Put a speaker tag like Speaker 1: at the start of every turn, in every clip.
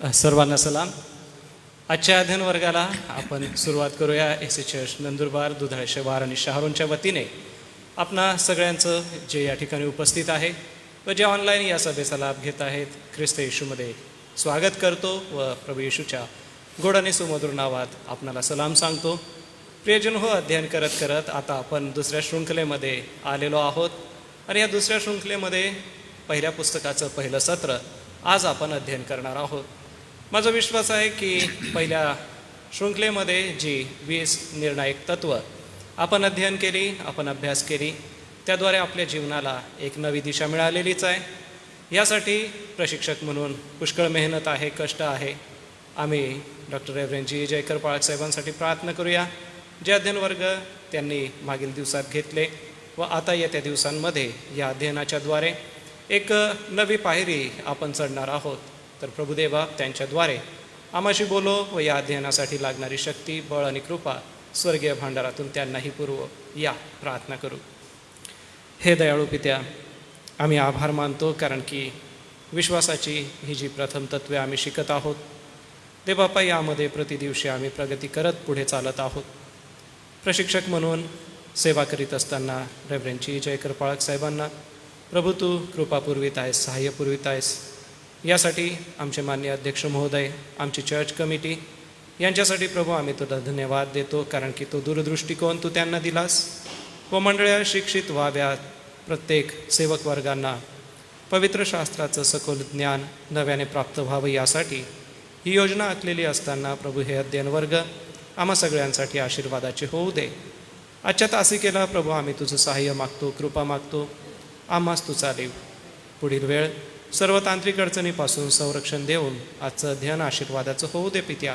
Speaker 1: सर्वांना सलाम. आजच्या अध्ययन वर्गाला आपण सुरुवात करूया. एसी चर्च नंदुरबार, दुधाळे शहर आणि शहारोनच्या वतीने आपणा सगळ्यांचं जे या ठिकाणी उपस्थित आहे व जे ऑनलाईन या सभेचा लाभ घेत आहेत, ख्रिस्त येशूमध्ये स्वागत करतो व प्रभू येशूच्या गोड आणि सुमधुर नावात आपणाला सलाम सांगतो. प्रियजन हो, अध्ययन करत करत आता आपण दुसऱ्या शृंखलेमध्ये आलेलो आहोत आणि या दुसऱ्या शृंखलेमध्ये पहिल्या पुस्तकाचं पहिलं सत्र आज आपण अध्ययन करणार आहोत. माझा विश्वास आहे की पहिल्या शृंखलेमध्ये जी 20 निर्णायक तत्व आपण अध्ययन केली, आपण अभ्यास केली, त्याद्वारे आपल्या जीवनाला एक नवी दिशा मिळालेलीच आहे. यासाठी प्रशिक्षक म्हणून पुष्कळ मेहनत आहे, कष्ट आहे. आम्ही डॉक्टर रेव्हरेंड जी जयकर पाळक साहेबांसाठी प्रार्थना करूया, जे अध्ययन वर्ग त्यांनी मागील दिवसात घेतले व आता येत्या दिवसांमध्ये या अध्ययनाच्याद्वारे एक नवी पायरी आपण चढणार आहोत. तर प्रभुदेवा त्यांच्याद्वारे आम्हाशी बोलो व या अध्ययनासाठी लागणारी शक्ती, बळ आणि कृपा स्वर्गीय भांडारातून त्यांनाही पुरवो. या प्रार्थना करू. हे दयाळू पित्या, आम्ही आभार मानतो कारण की विश्वासाची ही जी प्रथम तत्वे आम्ही शिकत आहोत, ते बापा यामध्ये प्रतिदिवशी आम्ही प्रगती करत पुढे चालत आहोत. प्रशिक्षक म्हणून सेवा करीत असताना रेव्हरेंड जी जयकर पाळक साहेबांना प्रभू तू कृपा पुरवित आहेस, सहाय्य पुरवित आहेस. यासाठी आमचे माननीय अध्यक्ष महोदय, आमची चर्च कमिटी यांच्यासाठी प्रभू आम्ही तुला धन्यवाद देतो कारण की तो दूरदृष्टिकोन तू त्यांना दिलास व मंडळ्या शिक्षित व्हाव्यात. प्रत्येक सेवक वर्गांना पवित्र शास्त्राचं सखोल ज्ञान नव्याने प्राप्त व्हावं यासाठी ही योजना आखलेली असताना प्रभू हे अध्ययन वर्ग आम्हा सगळ्यांसाठी आशीर्वादाचे होऊ दे. आजच्या तासिकेला प्रभू आम्ही तुझं सहाय्य मागतो, कृपा मागतो. आम्हास तू चालीव. पुढील वेळ सर्व तांत्रिक अडचणीपासून संरक्षण देऊन आजचं अध्ययन आशीर्वादाचं होऊ दे पित्या.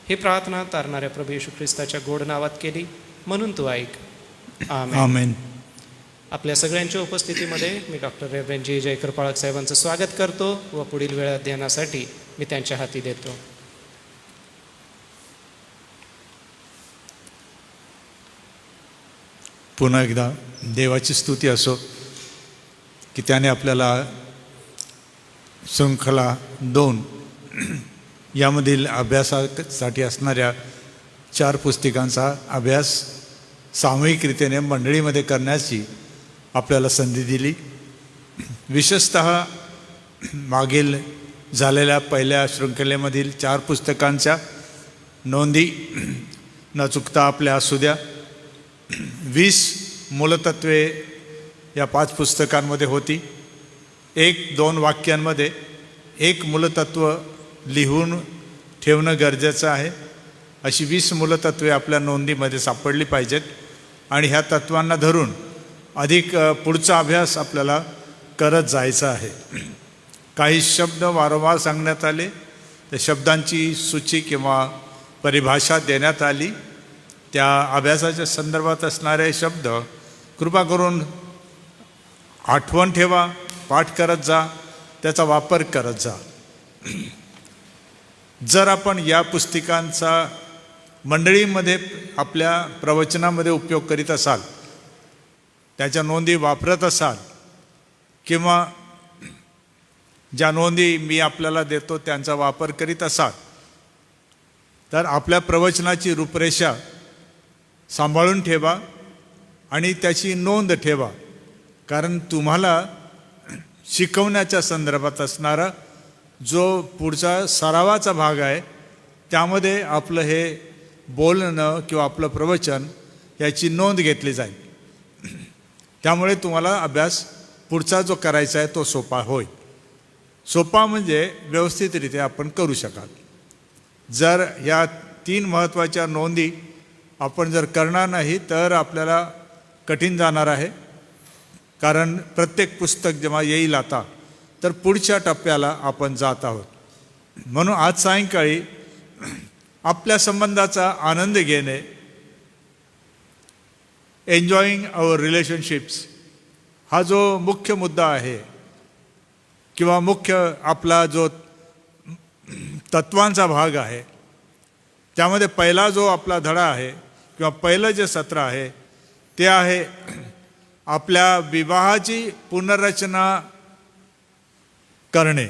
Speaker 1: ही प्रार्थना तारणाऱ्या प्रभू येशू ख्रिस्ताच्या गोड नावात केली म्हणून तू ऐक. आमेन. आपल्या सगळ्यांच्या उपस्थितीमध्ये मी डॉक्टर रेव्हरेंड जी जयकर पाळक साहेबांचं स्वागत करतो व पुढील वेळ अध्ययनासाठी मी त्यांच्या हाती देतो.
Speaker 2: पुन्हा एकदा देवाची स्तुती असो की त्याने आपल्याला शृंखला 2 यामधील अभ्यासासाठी असणाऱ्या 4 पुस्तिकांचा अभ्यास सामूहिकरीतीने मंडळीमध्ये करण्याची आपल्याला संधी दिली. विशेषतः मागील झालेल्या पहिल्या शृंखलेमधील 4 पुस्तकांच्या नोंदी न चुकता आपल्या असू द्या. 20 मूलतत्वे या 5 पुस्तकांमध्ये होती. 1-2 वाक्यांमध्ये एक मूलतत्व लिहून ठेवणं गरजेचं आहे. अशी 20 मूलतत्वे आपल्या नोंदीमध्ये सापडली पाहिजेत आणि ह्या तत्वांना धरून अधिक पुढचा अभ्यास आपल्याला करत जायचा आहे. काही शब्द वारंवार सांगण्यात आले, त्या शब्दांची सूची किंवा परिभाषा देण्यात आली. त्या अभ्यासाच्या संदर्भात असणारे शब्द कृपा करून आठवण ठेवा, पाठ करत जा, त्याचा वापर करत जा. जर आपण या पुस्तिकांचा मंडळीमध्ये आपल्या प्रवचनामध्ये उपयोग करीत असाल, त्याच्या नोंदी वापरत असाल किंवा ज्या नोंदी मी आपल्याला देतो त्यांचा वापर करीत असाल, तर आपल्या प्रवचनाची रूपरेषा सांभाळून ठेवा आणि त्याची नोंद ठेवा. कारण तुम्हाला शिकवण्याच्या संदर्भात असणारा जो पुढचा सरावाचा भाग आहे, त्यामध्ये आपलं हे बोलणं किंवा आपलं प्रवचन याची नोंद घेतली जाईल. त्यामुळे तुम्हाला अभ्यास पुढचा जो करायचा आहे तो सोपा होईल. सोपा म्हणजे व्यवस्थितरित्या आपण करू शकाल. जर या 3 महत्त्वाच्या नोंदी आपण जर करणार नाही तर आपल्याला कठीण जाणार आहे. कारण प्रत्येक पुस्तक जेव्हा येईल आता, तर पुढच्या टप्प्याला आपण जात आहोत. म्हणून आज सायंकाळी आपल्या संबंधाचा आनंद घेणे, एन्जॉईंग आवर रिलेशनशिप्स, हा जो मुख्य मुद्दा आहे किंवा मुख्य आपला जो तत्वांचा भाग आहे, त्यामध्ये पहिला जो आपला धडा आहे किंवा पहिलं जे सत्र आहे ते आहे आपल्या विवाहाची पुनर्रचना करणे.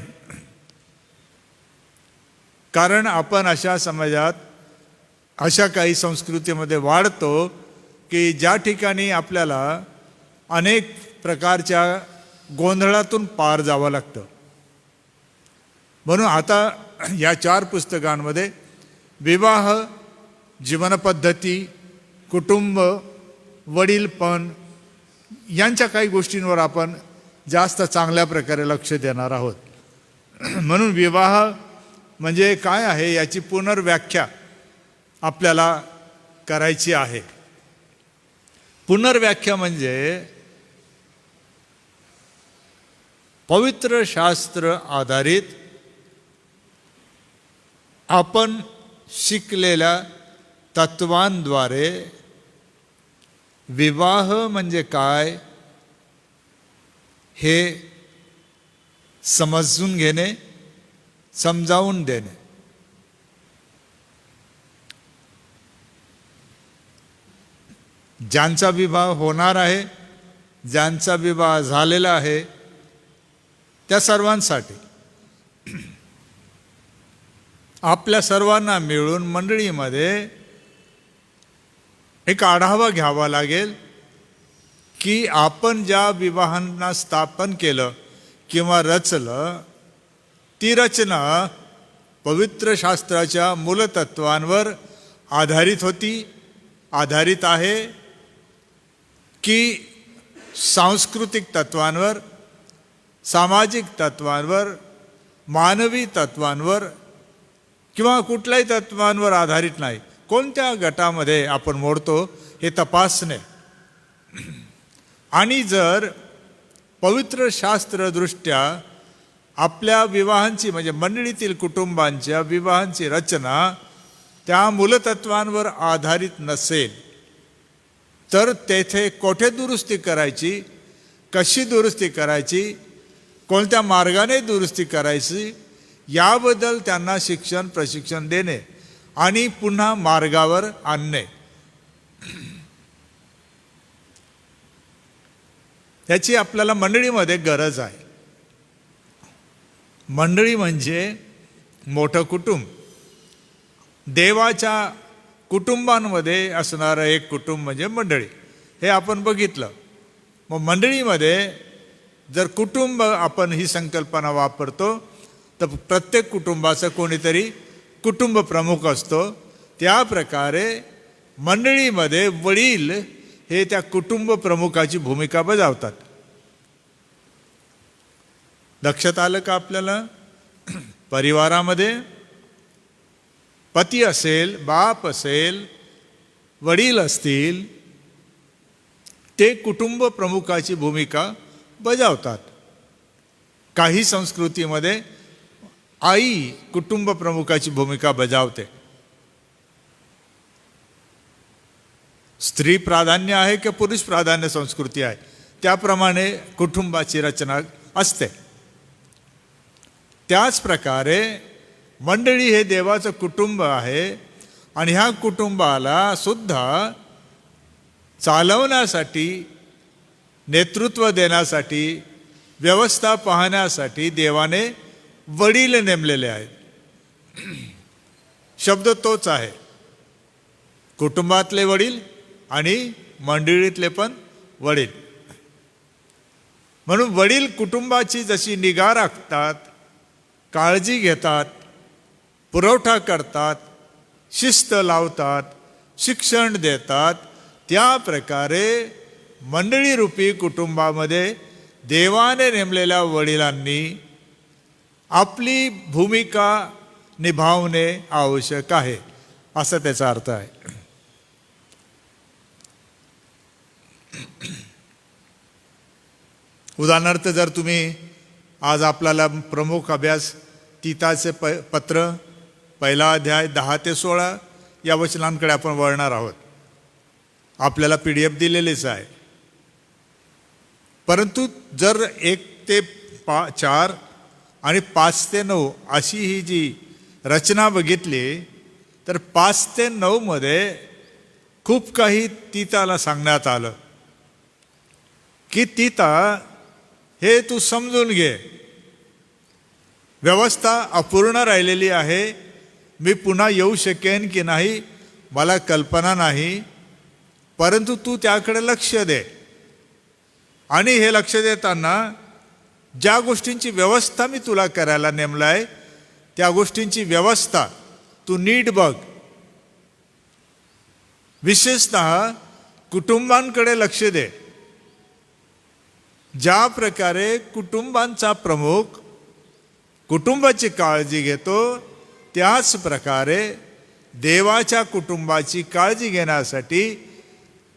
Speaker 2: कारण आपण अशा समाजात अशा काही संस्कृतीमध्ये वाढतो की ज्या ठिकाणी आपल्याला अनेक प्रकारच्या गोंधळातून पार जावं लागतं. म्हणून आता या 4 पुस्तकांमध्ये विवाह, जीवनपद्धती, कुटुंब, वडीलपण यांच्या काही गोष्टींवर आपण जास्त चांगल्या प्रकारे लक्ष देणार आहोत. म्हणून विवाह म्हणजे काय आहे याची पुनर्व्याख्या आपल्याला करायची आहे. पुनर्व्याख्या म्हणजे पवित्र शास्त्र आधारित आपण शिकलेल्या तत्वांद्वारे विवाह म्हणजे काय हे समजून घेणे, समजावून देणे. ज्यांचा विवाह होणार आहे, ज्यांचा विवाह झालेला आहे, त्या सर्वांसाठी आपल्या सर्वांना मिळून मंडळीमध्ये एक आढावा घ्यावा लागेल की आपण ज्या विवाहांना स्थापन केलं किंवा रचलं, ती रचना पवित्र शास्त्राच्या मूलतत्वांवर आधारित होती, आधारित आहे की सांस्कृतिक तत्वांवर, सामाजिक तत्वांवर, मानवी तत्वांवर किंवा कुठल्याही तत्वांवर आधारित नाही. कोणत्या गटामध्ये आपण मोडतो हे तपासणे. आणि जर पवित्र शास्त्रदृष्ट्या आपल्या विवाहांची म्हणजे मंडळीतील कुटुंबांच्या विवाहांची रचना त्या मूलतत्वांवर आधारित नसेल तर तेथे कोठे दुरुस्ती करायची, कशी दुरुस्ती करायची, कोणत्या मार्गाने दुरुस्ती करायची याबद्दल त्यांना शिक्षण प्रशिक्षण देणे आणि पुन्हा मार्गावर आणणे, याची आपल्याला मंडळीमध्ये गरज आहे. मंडळी म्हणजे मोठं कुटुंब. देवाच्या कुटुंबांमध्ये असणारं एक कुटुंब म्हणजे मंडळी, हे आपण बघितलं. मग मंडळीमध्ये जर कुटुंब आपण ही संकल्पना वापरतो तर प्रत्येक कुटुंबाचा कोणीतरी कुटुंब प्रमुख असतो. त्या प्रकारे मंडळीमध्ये वडील हे त्या कुटुंब प्रमुखाची भूमिका बजावतात. लक्षात आलं का आपल्याला? परिवारामध्ये पती असेल, बाप असेल, वडील असतील, ते कुटुंब प्रमुखाची भूमिका बजावतात. काही संस्कृतीमध्ये आई कुटुंब प्रमुखाची भूमिका बजावते. स्त्री प्राधान्य आहे की पुरुष प्राधान्य संस्कृती आहे त्याप्रमाणे कुटुंबाची रचना असते. त्याच प्रकारे मंडळी हे देवाचं कुटुंब आहे आणि ह्या कुटुंबाला सुद्धा चालवण्यासाठी, नेतृत्व देण्यासाठी, व्यवस्था पाहण्यासाठी देवाने वडील नेमलेले आहेत. शब्द तोच आहे, कुटुंबातले वडील आणि मंडळीतले पण वडील. म्हणून वडील कुटुंबाची जशी निगा राखतात, काळजी घेतात, पुरवठा करतात, शिस्त लावतात, शिक्षण देतात, त्या प्रकारे मंडळीरूपी कुटुंबामध्ये देवाने नेमलेल्या वडिलांनी आपली भूमिका निभावणे आवश्यक आहे, असा त्याचा अर्थ आहे. उदाहरणार्थ जर तुम्ही आज आपल्याला प्रमुख अभ्यास तीताचे पत्र 1 अध्याय 10 ते 16 या वचनांकडे आपण वळणार आहोत. आपल्याला PDF दिलेलीच आहे. परंतु जर 1 ते 4 आणि 5 ते 9 अशी ही जी रचना बघितली तर 5 ते 9 मध्ये खूप काही तीताला सांगण्यात आलं की तीता हे तू समजून घे, व्यवस्था अपूर्ण राहिलेली आहे मी पुन्हा येऊ शकेन की नाही मला कल्पना नाही, परंतु तू त्याकडे लक्ष दे. आणि हे लक्ष देताना ज्या गोष्टींची व्यवस्था मी तुला करायला नेमलं आहे त्या गोष्टींची व्यवस्था तू नीट बघ. विशेषतः कुटुंबांकडे लक्ष दे. ज्या प्रकारे कुटुंबांचा प्रमुख कुटुंबाची काळजी घेतो, त्याच प्रकारे देवाच्या कुटुंबाची काळजी घेण्यासाठी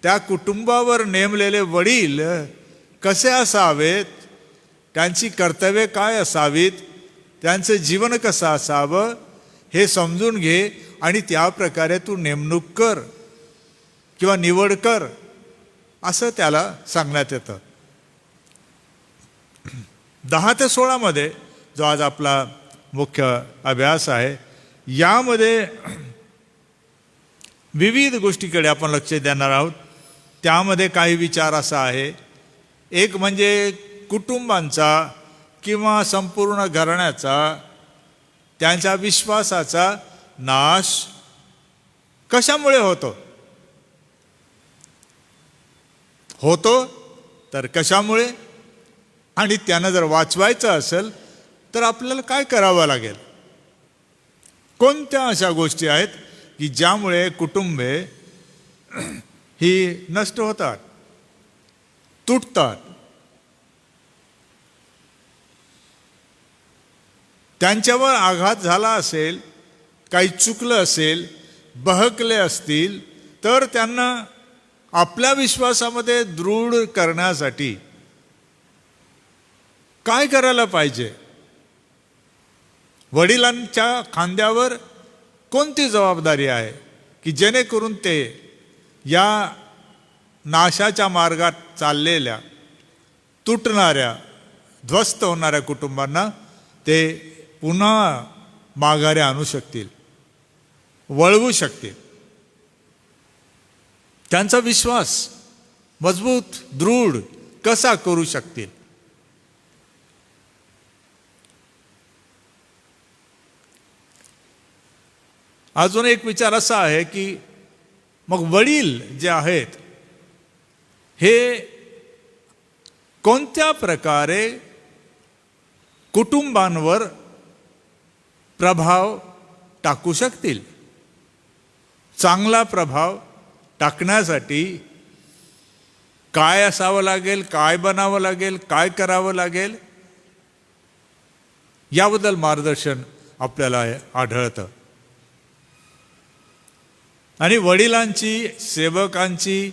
Speaker 2: त्या कुटुंबावर नेमलेले वडील कसे असावेत, त्यांची कर्तव्ये काय असावीत, त्यांचं जीवन कसं असावं हे समजून घे आणि त्या प्रकारे तू नेमणूक कर किंवा निवड कर, असं त्याला सांगण्यात येतं. 10 ते 16 मध्ये जो आज आपला मुख्य अभ्यास आहे, यामध्ये विविध गोष्टीकडे आपण लक्ष देणार आहोत. त्यामध्ये काही विचार असा आहे, एक म्हणजे कुटुंबांचा किंवा संपूर्ण घराण्याचा त्यांच्या विश्वासाचा नाश कशामुळे होतो तर कशामुळे, आणि त्यानं जर वाचवायचं असेल तर आपल्याला काय करावं लागेल. कोणत्या अशा गोष्टी आहेत की ज्यामुळे कुटुंबे ही नष्ट होतात, तुटतात, त्यांच्यावर आघात झाला असेल, काही चुकलं असेल, बहकले असतील, तर त्यांना आपल्या विश्वासामध्ये दृढ करण्यासाठी काय करायला पाहिजे. वडिलांच्या खांद्यावर कोणती जबाबदारी आहे की जेणेकरून ते या नाशाच्या मार्गात चाललेल्या, तुटणाऱ्या, ध्वस्त होणाऱ्या कुटुंबांना ते पुन्हा माघारी आणू शकतील, वळवू शकतील, त्यांचा विश्वास मजबूत दृढ कसा करू शकतील. अजून एक विचार असा आहे की मग वडील जे आहेत हे कोणत्या प्रकारे कुटुंबांवर प्रभाव टाकू शकतील. चांगला प्रभाव टाकण्यासाठी काय असावं लागेल, काय बनावं लागेल, काय करावं लागेल, याबद्दल मार्गदर्शन आपल्याला आढळतं. आणि वडिलांची, सेवकांची,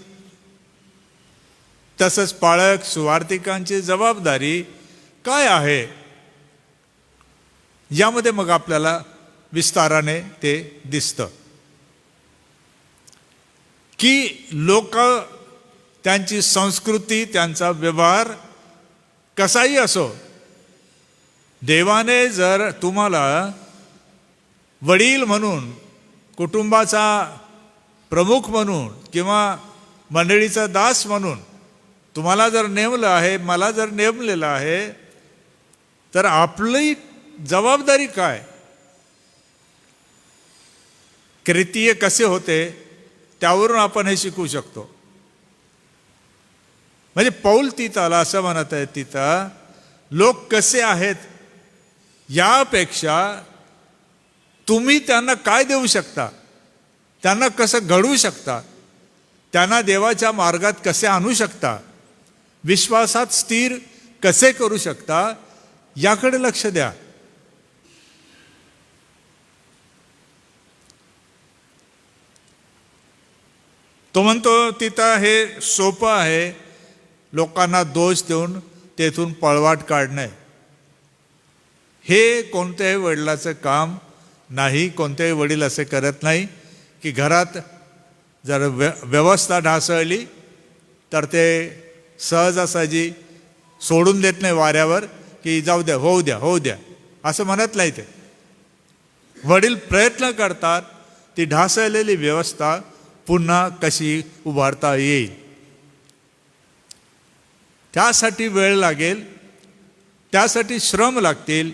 Speaker 2: तसंच पाळक सुवार्तिकांची जबाबदारी काय आहे, यामध्ये मग आपल्याला विस्ताराने ते दिसतं की लोक, त्यांची संस्कृती, त्यांचा व्यवहार कसाही असो, देवाने जर तुम्हाला वडील म्हणून, कुटुंबाचा प्रमुख म्हणून किंवा मंडळीचा दास म्हणून तुम्हाला जर नेमलं आहे, मला जर नेमलेलं आहे, तर आपली जबाबदारी काय, कृत्य कसे होते, त्यावरून आपण हे शिकू शकतो. म्हणजे पौल तिथाला असं म्हणत आहे, तिथं लोक कसे आहेत यापेक्षा तुम्ही त्यांना काय देऊ शकता, त्यांना कसं घडवू शकता, त्यांना देवाच्या मार्गात कसे आणू शकता, विश्वासात स्थिर कसे करू शकता, याकडे लक्ष द्या. तो म्हणतो तिथं हे सोपं आहे, लोकांना दोष देऊन तेथून पळवाट काढणे. हे कोणत्याही वडिलाचं काम नाही. कोणतेही वडील असे करत नाही की घरात जर व्यवस्था ढासळली तर ते सहजासहजी सोडून देत नाही वाऱ्यावर की जाऊ द्या, होऊ द्या, होऊ द्या, असं म्हणत नाही. ते वडील प्रयत्न करतात ती ढासळलेली व्यवस्था पुन्हा कशी उभारता येईल. त्यासाठी वेळ लागेल, त्यासाठी श्रम लागतील,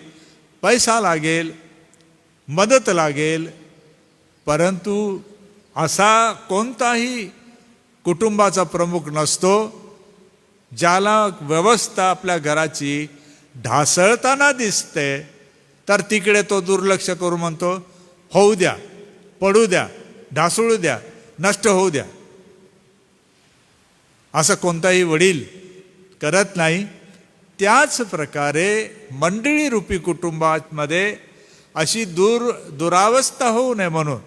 Speaker 2: पैसा लागेल, मदत लागेल, परंतु असा कोणताही कुटुंबाचा प्रमुख नसतो ज्याला व्यवस्था आपल्या घराची ढासळताना दिसते तर तिकडे तो दुर्लक्ष करून म्हणतो होऊ द्या, पडू द्या, ढासळू द्या, नष्ट होऊ द्या. असं कोणताही वडील करत नाही. त्याच प्रकारे मंडळी रूपी कुटुंबामध्ये अशी दुरावस्था होऊ नये म्हणून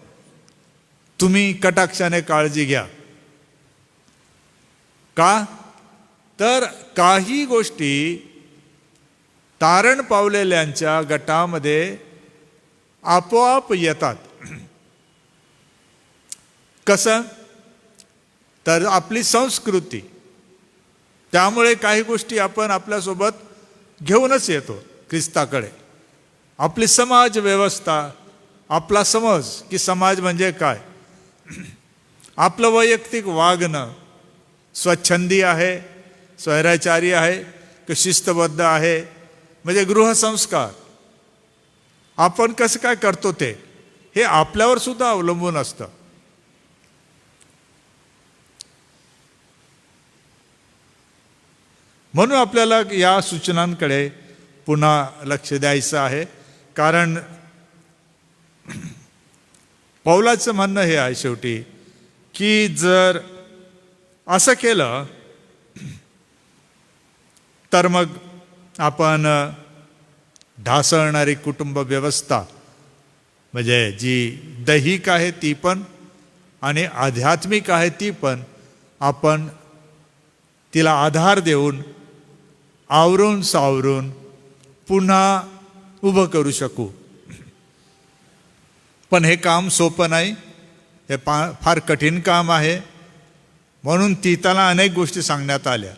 Speaker 2: तुम्ही कटाक्षाने काळजी घ्या. का तर काही गोष्टी तारण पावलेल्यांच्या गटामध्ये आपोआप येतात. कसं तर आपली संस्कृती, त्यामुळे काही गोष्टी आपण आपल्यासोबत घेऊनच येतो ख्रिस्ताकडे. आपली समाज व्यवस्था, आपला समज की समाज म्हणजे काय, आपलं वैयक्तिक वागणं स्वच्छंदी आहे, स्वैराचारी आहे की शिस्तबद्ध आहे, म्हणजे गृहसंस्कार आपण कसं काय करतो ते हे आपल्यावर सुद्धा अवलंबून असतं. म्हणून आपल्याला या सूचनांकडे पुन्हा लक्ष द्यायचं आहे. कारण पौलाचं म्हणणं हे आहे शेवटी की जर असं केलं तर मग आपण ढासळणारी कुटुंब व्यवस्था म्हणजे जी दैहिक आहे ती पण आणि आध्यात्मिक आहे ती पण आपण तिला आधार देऊन आवरून सावरून पुन्हा उभं करू शकू. पण हे काम सोपं नाही, हे फार कठीण काम आहे. म्हणून तीताला अनेक गोष्टी सांगण्यात आल्या.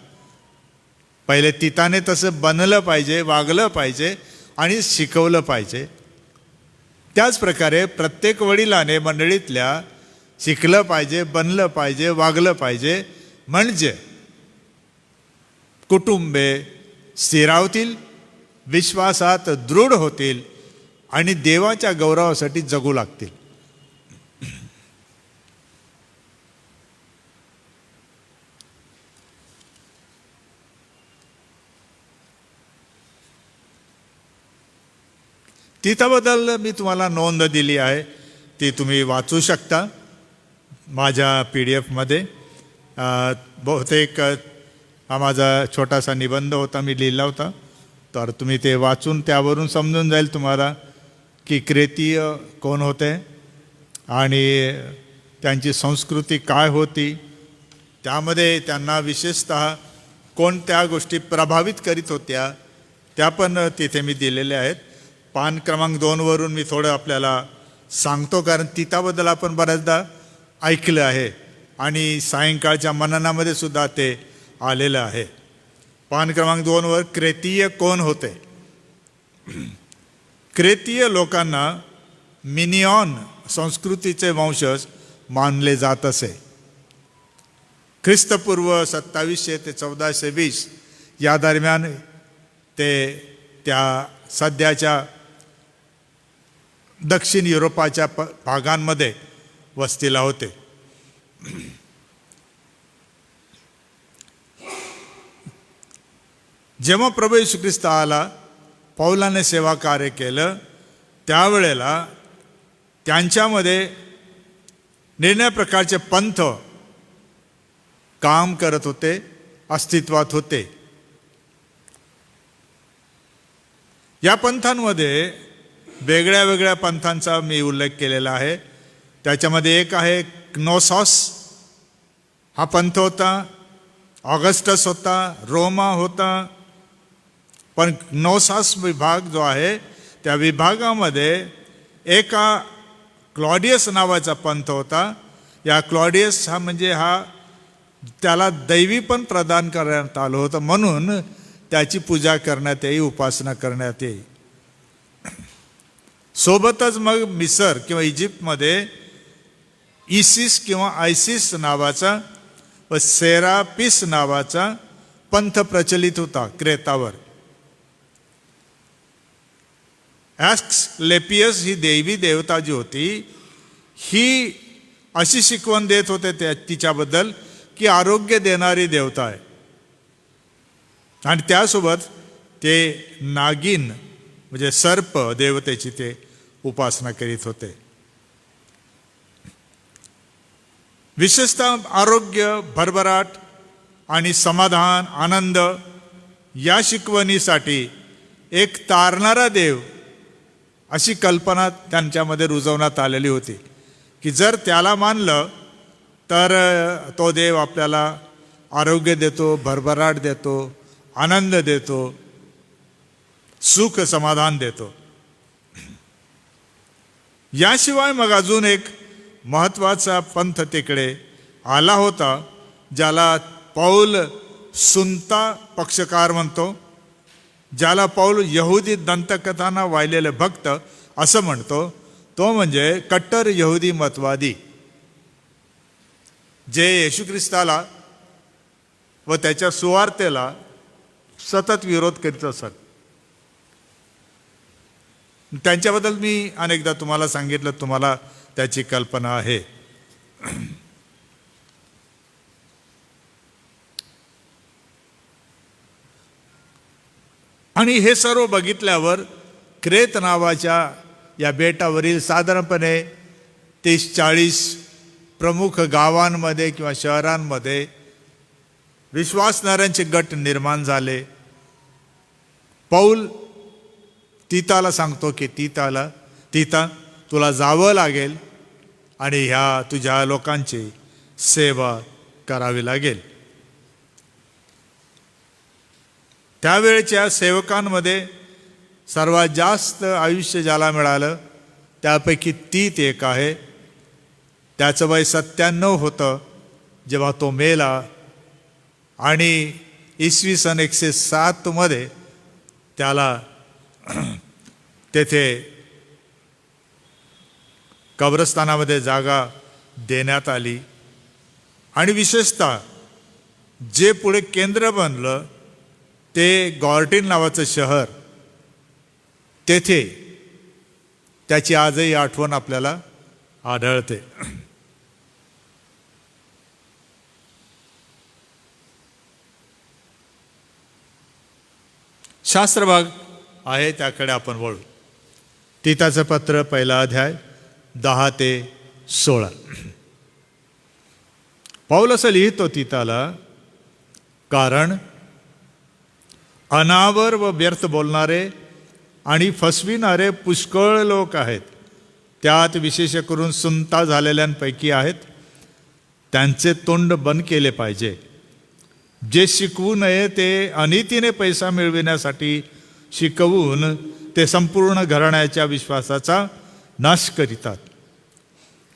Speaker 2: पहिले तीताने तसं बनलं पाहिजे, वागलं पाहिजे आणि शिकवलं पाहिजे. त्याच प्रकारे प्रत्येक वडिलाने मंडळीतल्या शिकलं पाहिजे, बनलं पाहिजे, वागलं पाहिजे. म्हणजे कुटुंबे स्थिरावतील, विश्वासात दृढ होतील आणि देवाच्या गौरवासाठी जगू लागतील. तिथाबद्दल मी तुम्हाला नोंद दिली आहे, ती तुम्ही वाचू शकता माझ्या PDF बहुतेक हा माझा छोटासा निबंध होता, मी लिहिला होता. तर तुम्ही ते वाचून त्यावरून समजून जाईल तुम्हाला की क्रेतीय कोण होते आणि त्यांची संस्कृती काय होती, त्यामध्ये त्यांना विशेषतः कोणत्या गोष्टी प्रभावित करीत होत्या त्या पण तिथे मी दिलेल्या आहेत. पान क्रमांक 2 वरून मी थोडं आपल्याला सांगतो, कारण तिथाबद्दल आपण बऱ्याचदा ऐकलं आहे आणि सायंकाळच्या मननामध्ये सुद्धा ते आलेलं आहे. पान क्रमांक 2 वर क्रेतीय कोण होते. क्रेतीय लोकांना मिनिऑन संस्कृतीचे वंशज मानले जात असे. ख्रिस्तपूर्व 2700 ते 1420 या दरम्यान ते त्या सध्याच्या दक्षिण युरोपाच्या भागांमध्ये वस्तीला होते. जेव्हा प्रभू येशू ख्रिस्त आला, पौलाने सेवा कार्य केलं, त्यावेळेला त्यांच्यामध्ये निर्णय प्रकारचे पंथ काम करत होते, अस्तित्वात होते. या पंथांमध्ये वेगळ्या वेगळ्या पंथांचा मी उल्लेख केलेला आहे. त्याच्यामध्ये एक आहे ग्नोसॉस, हा पंथ होता. ऑगस्टस होता, रोमा होता. पण ग्नोसॉस विभाग जो आहे त्या विभागामध्ये एका क्लॉडियस नावाचा पंथ होता. या क्लॉडियस हा म्हणजे त्याला दैवी पण प्रदान करण्यात आलं होतं, म्हणून त्याची पूजा करण्यात येई, उपासना करण्यात येई. सोबतच मग मिसर किंवा इजिप्तमध्ये इसिस किंवा आयसिस नावाचा व सेरापिस नावाचा पंथ प्रचलित होता क्रेतावर. ॲस्क्लेपियस ही देवी देवता जी होती, ही अशी शिकवण देत होते तिच्याबद्दल की आरोग्य देणारी देवता आहे. आणि त्यासोबत ते नागिन म्हणजे सर्प देवतेची ते उपासना करीत होते. विशेषतः आरोग्य, भरभराट आणि समाधान, आनंद या शिकवणीसाठी एक तारणारा देव अशी कल्पना त्यांच्यामध्ये रुजवण्यात आलेली होती की जर त्याला मानलं तर तो देव आपल्याला आरोग्य देतो, भरभराट देतो, आनंद देतो, सुख समाधान देतो. याशिवाय मग अजून एक महत्त्वाचा पंथ तिकडे आला होता ज्याला पौल सुनता पक्षकार म्हणतो, ज्याला पौल यहुदी दंतकथांना वाहिलेले भक्त असं म्हणतो. तो म्हणजे कट्टर यहुदी मतवादी जे येशू ख्रिस्ताला व त्याच्या सुवार्तेला सतत विरोध करीत असत. त्यांच्याबद्दल मी अनेकदा तुम्हाला सांगितलं, तुम्हाला त्याची कल्पना आहे. आणि हे सर्व बघितल्यावर क्रेत नावाच्या या बेटावरील साधारणपणे 30-40 प्रमुख गावांमध्ये किंवा शहरांमध्ये विश्वासणाऱ्यांचे गट निर्माण झाले. पौल तीताला सांगतो की तीता तुला जावं लागेल आणि ह्या तुझ्या लोकांची सेवा करावी लागेल. त्यावेळच्या सेवकांमध्ये सर्वात जास्त आयुष्य ज्याला मिळालं त्यापैकी तीत एक आहे. त्याचं वय 97 होतं जेव्हा तो मेला आणि इसवी सन 107 मध्ये त्याला तेथे कब्रस्तानामध्ये जागा देण्यात आली. आणि विशेषतः जे पुढे केंद्र बनलं ते गॉर्टिन नावाचं शहर, तेथे त्याची आजही आठवण आपल्याला आढळते. शास्त्रभाग आहे त्याकडे आपण वळू. तीताचं पत्र, पहिला अध्याय 10 ते 16. पौल असं लिहितो तीताला, कारण अनावर व व्यर्थ बोलणारे आणि फसविणारे पुष्कळ लोक आहेत, त्यात विशेष करून सुनता झालेल्यांपैकी आहेत. त्यांचे तोंड बंद केले पाहिजे. जे शिकवू नये ते अनितीने पैसा मिळविण्यासाठी शिकवून ते संपूर्ण घराण्याच्या विश्वासाचा नाश करीतात.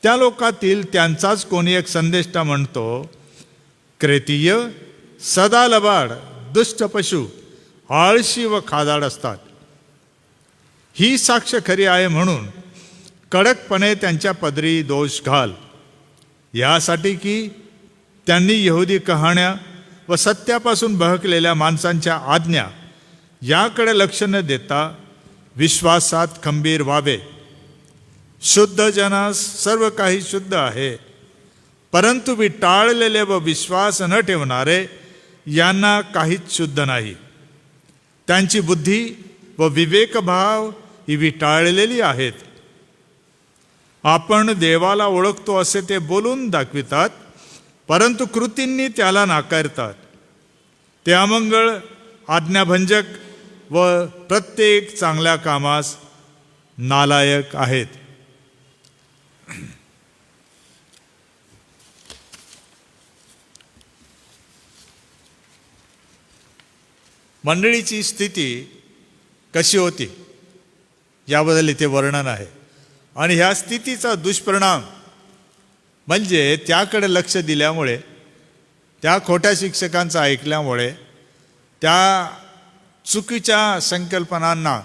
Speaker 2: त्या लोकातील त्यांचाच कोणी एक संदेष्टा म्हणतो, क्रेतीय सदा लबाड, दुष्ट पशु, आळशी व खादाड असतात. ही साक्ष खरी आहे म्हणून कडकपणे त्यांच्या पदरी दोष घाल, यासाठी की त्यांनी यहुदी कहाण्या व सत्यापासून बहकलेल्या माणसांच्या आज्ञा याकडे लक्ष न देता विश्वासात खंबीर व्हावे. शुद्ध जनास सर्व काही शुद्ध आहे, परंतु विटाळलेले व विश्वास न ठेवणारे यांना काहीच शुद्ध नाही. त्यांची बुद्धी व विवेकभाव ही विटाळलेली आहेत. आपण देवाला ओळखतो असे ते बोलून दाखवितात, परंतु कृतींनी त्याला नाकारतात. ते अमंगळ, आज्ञाभंजक व प्रत्येक चांगल्या कामास नालायक आहेत. मंडळीची स्थिती कशी होती याबद्दल इथे वर्णन आहे. आणि ह्या स्थितीचा दुष्परिणाम म्हणजे त्याकडे लक्ष दिल्यामुळे, त्या खोट्या शिक्षकांचं ऐकल्यामुळे, त्या चुकीच्या संकल्पनांना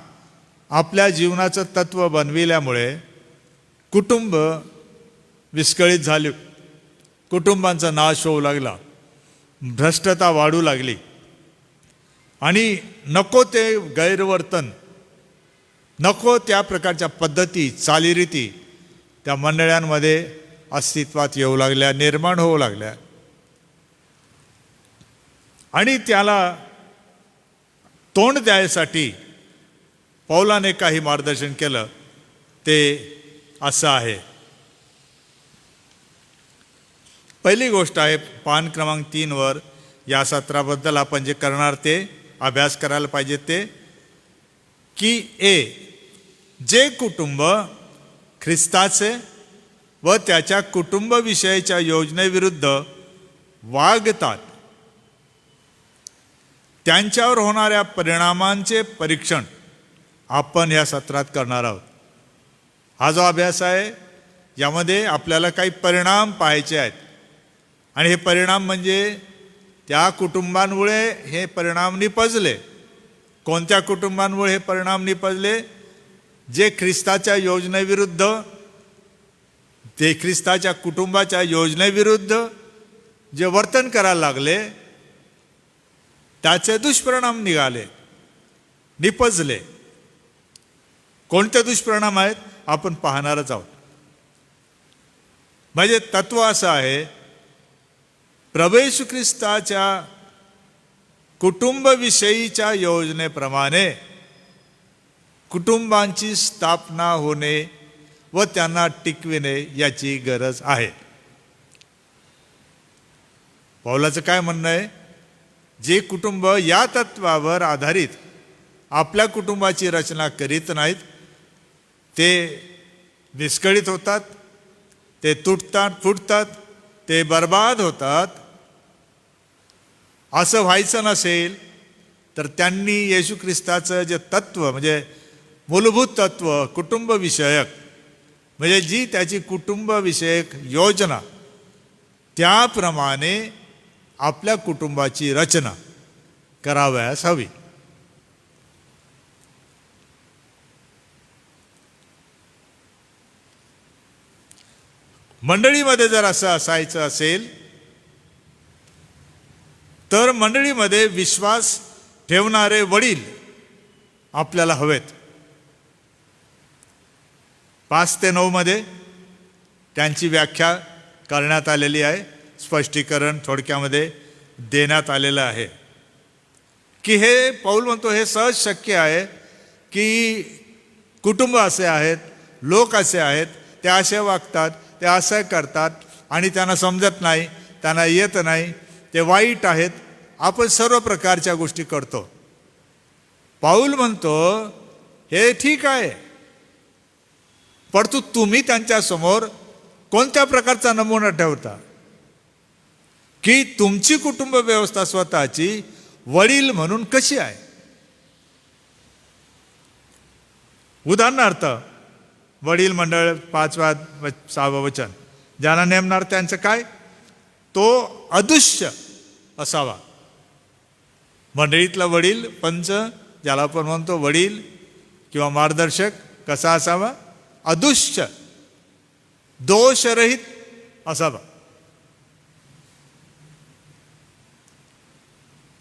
Speaker 2: आपल्या जीवनाचं तत्त्व बनविल्यामुळे कुटुंब विस्कळीत झाले, कुटुंबांचा नाश होऊ लागला, भ्रष्टता वाढू लागली आणि नको ते गैरवर्तन, नको त्या प्रकारच्या पद्धती, चालीरीती त्या मंडळांमध्ये अस्तित्वात येऊ लागल्या, निर्माण होऊ लागल्या. आणि त्याला तोंड द्यायसाठी पौलाने काही मार्गदर्शन केलं, ते असं आहे. पहिली गोष्ट आहे पान क्रमांक 3 वर, या सत्राबद्दल आपण जे करणार ते अभ्यास करायला पाहिजे ते, की जे कुटुंब ख्रिस्ताचे व त्याच्या कुटुंबविषयीच्या योजनेविरुद्ध वागतात त्यांच्यावर होणाऱ्या परिणामांचे परीक्षण आपण या सत्रात करणार आहोत. हा जो अभ्यास आहे यामध्ये आपल्याला काही परिणाम पाहायचे आहेत. आणि हे परिणाम म्हणजे त्या कुटुंबांमुळे हे परिणाम निपजले. कोणत्या कुटुंबांमुळे हे परिणाम निपजले? जे ख्रिस्ताच्या योजनेविरुद्ध, ते ख्रिस्ताच्या कुटुंबाच्या योजनेविरुद्ध जे वर्तन करायला लागले, त्याचे दुष्परिणाम निघाले, निपजले. कोणते दुष्परिणाम आहेत आपण पाहणारच आहोत. म्हणजे तत्व असं आहे, प्रभू येशू ख्रिस्ताच्या कुटुंबविषयीच्या योजनेप्रमाणे कुटुंबांची स्थापना होणे व त्यांना टिकविणे याची गरज आहे. पौलाचं काय म्हणणं आहे? जे कुटुंब या तत्वावर आधारित आपल्या कुटुंबाची रचना करीत नाहीत, ते विस्कळीत होतात, ते तुटतात, फुटतात, ते बर्बाद होतात. असं व्हायचं नसेल तर त्यांनी येशू ख्रिस्ताचं जे तत्व, म्हणजे मूलभूत तत्व कुटुंबविषयक, म्हणजे जी त्याची कुटुंबविषयक योजना, त्याप्रमाणे आपल्या कुटुंबाची रचना करावयास हवी. मंडळीमध्ये जर असं असायचं असेल तर मंडळीमध्ये विश्वास ठेवणारे वडील आपल्याला हवेत. 5 ते 9 मध्ये त्यांची व्याख्या करण्यात आलेली आहे. स्पष्टीकरण थोडक्यामध्ये देण्यात आलेलं आहे की हे पौल म्हणतो हे सहज शक्य आहे की कुटुंब असे आहेत, लोक असे आहेत, ते असे वागतात, ते असं करतात आणि त्यांना समजत नाही, त्यांना येत नाही, ते वाईट आहेत, आपण सर्व प्रकारच्या गोष्टी करतो. पौल म्हणतो हे ठीक आहे, परंतु तुम्ही त्यांच्यासमोर कोणत्या प्रकारचा नमुना ठेवता की तुमची कुटुंब व्यवस्था स्वतःची वडील म्हणून कशी आहे. उदाहरणार्थ वडील मंडळ 5-6 वचन, ज्यांना नेमणार त्यांचं काय? तो अदृश्य असावा. मंडळीतला वडील, पंच ज्याला आपण म्हणतो वडील किंवा मार्गदर्शक, कसा असावा? अदृश्य, दोषरहित असावा.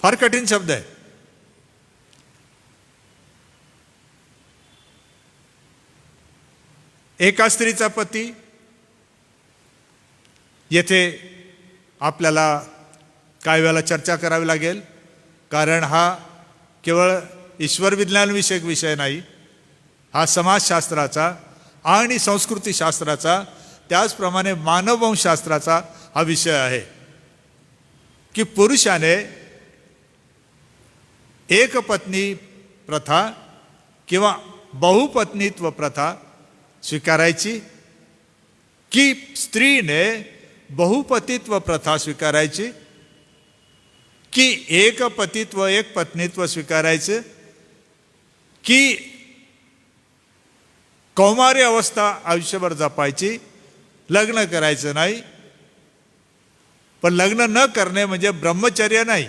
Speaker 2: फार कठीण शब्द आहे. एका स्त्रीचा पती, येथे आपल्याला काही वेळेला चर्चा करावी लागेल, कारण हा केवळ ईश्वर विज्ञानविषयक विषय नाही, हा समाजशास्त्राचा आणि संस्कृतीशास्त्राचा, त्याचप्रमाणे मानववंशशास्त्राचा हा विषय आहे की पुरुषाने एकपत्नी प्रथा किंवा बहुपत्नीत्व प्रथा स्वीकारायची की स्त्रीने बहुपतित्व प्रथा स्वीकारायची की एकपतित्व एक पत्नीत्व स्वीकारायचे की कौमारी अवस्था आयुष्यभर जपायची, लग्न करायचं नाही. पण लग्न न करणे म्हणजे ब्रह्मचर्य नाही.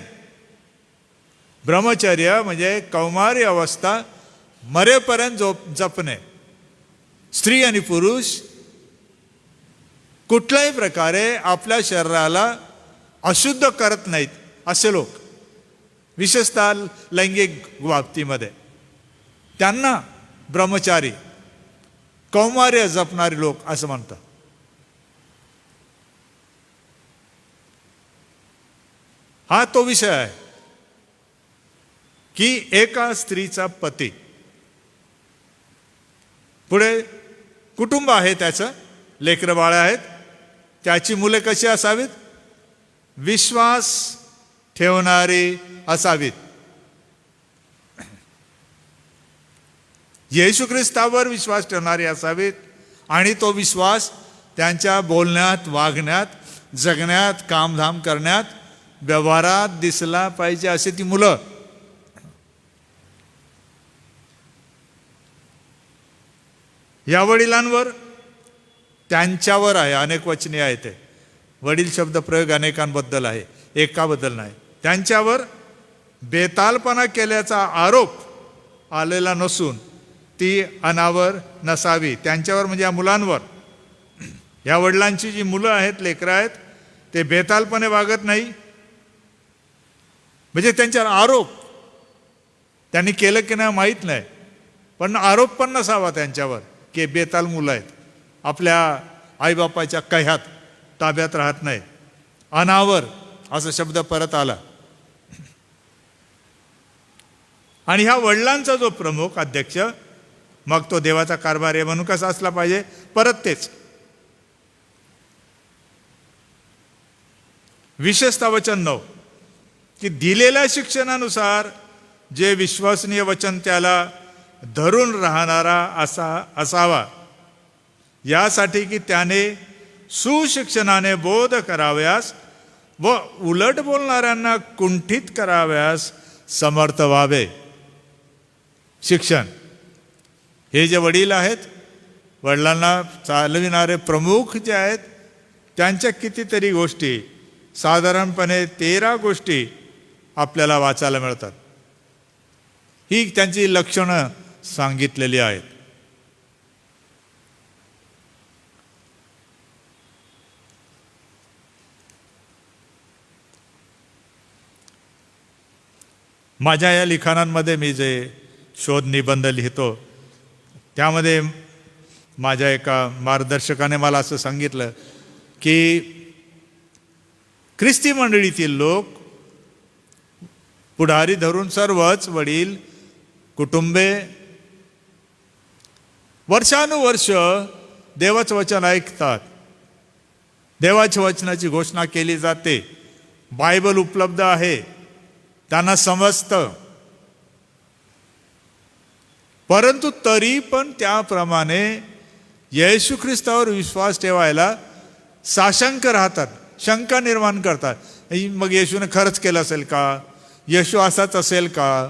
Speaker 2: ब्रह्मचर्य म्हणजे कौमारी अवस्था मरेपर्यंत जपणे. स्त्री आणि पुरुष कुठल्याही प्रकारे आपल्या शरीराला अशुद्ध करत नाहीत असे लोक, विशेषतः लैंगिक बाबतीमध्ये, त्यांना ब्रह्मचारी कौमार्य जपणारे लोक असं म्हणतात. हा तो विषय आहे की एका स्त्रीचा पती, पुढे कुटुंब आहे, त्याचं लेकरं बाळ आहेत, त्याची मुले कशी असावीत? विश्वास ठेवणारी असावीत. येशू ख्रिस्तावर विश्वास ठेवणारी असावीत आणि तो विश्वास त्यांच्या बोलण्यात, वागण्यात, जगण्यात, कामधाम करण्यात, व्यवहारात दिसला पाहिजे असे ती मुलं. या वडिलांवर, त्यांच्यावर आहे, अनेक वचने आहे ते. वडील शब्द प्रयोग अनेकांबद्दल आहे, एकाबद्दल नाही. त्यांच्यावर बेतालपणा केल्याचा आरोप आलेला नसून ती अनावर नसावी. त्यांच्यावर म्हणजे या मुलांवर, या वडिलांची जी मुलं आहेत, लेकरं आहेत, ते बेतालपणे वागत नाही म्हणजे त्यांच्यावर आरोप त्यांनी केलं की नाही माहीत नाही, पण आरोप पण नसावा त्यांच्यावर की बेताल मुलं आहेत, आपल्या आईबापाच्या कह्यात ताब्यात राहत नाही. अनावर असा शब्द परत आला. आणि ह्या वडिलांचा जो प्रमुख अध्यक्ष, मग तो देवाचा कारभार आहे म्हणून कसा असला पाहिजे? परत तेच. विशेषतः वचन 9 की दिलेल्या शिक्षणानुसार जे विश्वसनीय वचन त्याला धरून राहणारा असावा, यासाठी की त्याने सुशिक्षणाने बोध कराव्यास व उलट बोलणाऱ्यांना कुंठित कराव्यास समर्थ व्हावे. शिक्षण हे जे वडील आहेत, वडिलांना चालविणारे प्रमुख जे आहेत, त्यांच्या कितीतरी गोष्टी, साधारणपणे 13 गोष्टी आपल्याला वाचायला मिळतात. ही त्यांची लक्षणं सांगितलेली आहेत. माझ्या या लिखाणांमध्ये मी जे शोध निबंध लिहितो, त्यामध्ये माझ्या एका मार्गदर्शकाने मला असं सांगितलं की ख्रिस्ती मंडळीतील लोक, पुढारी धरून सर्वच वडील, कुटुंबे वर्षानुवर्ष देवाचं वचन ऐकतात. देवाच्या वचनाची घोषणा केली जाते, बायबल उपलब्ध आहे, त्यांना समजतं, परंतु तरी पण त्याप्रमाणे येशू ख्रिस्तावर विश्वास ठेवायला साशंक राहतात, शंका निर्माण करतात. मग येशूने खरंच केलं असेल का? येशू असाच असेल का?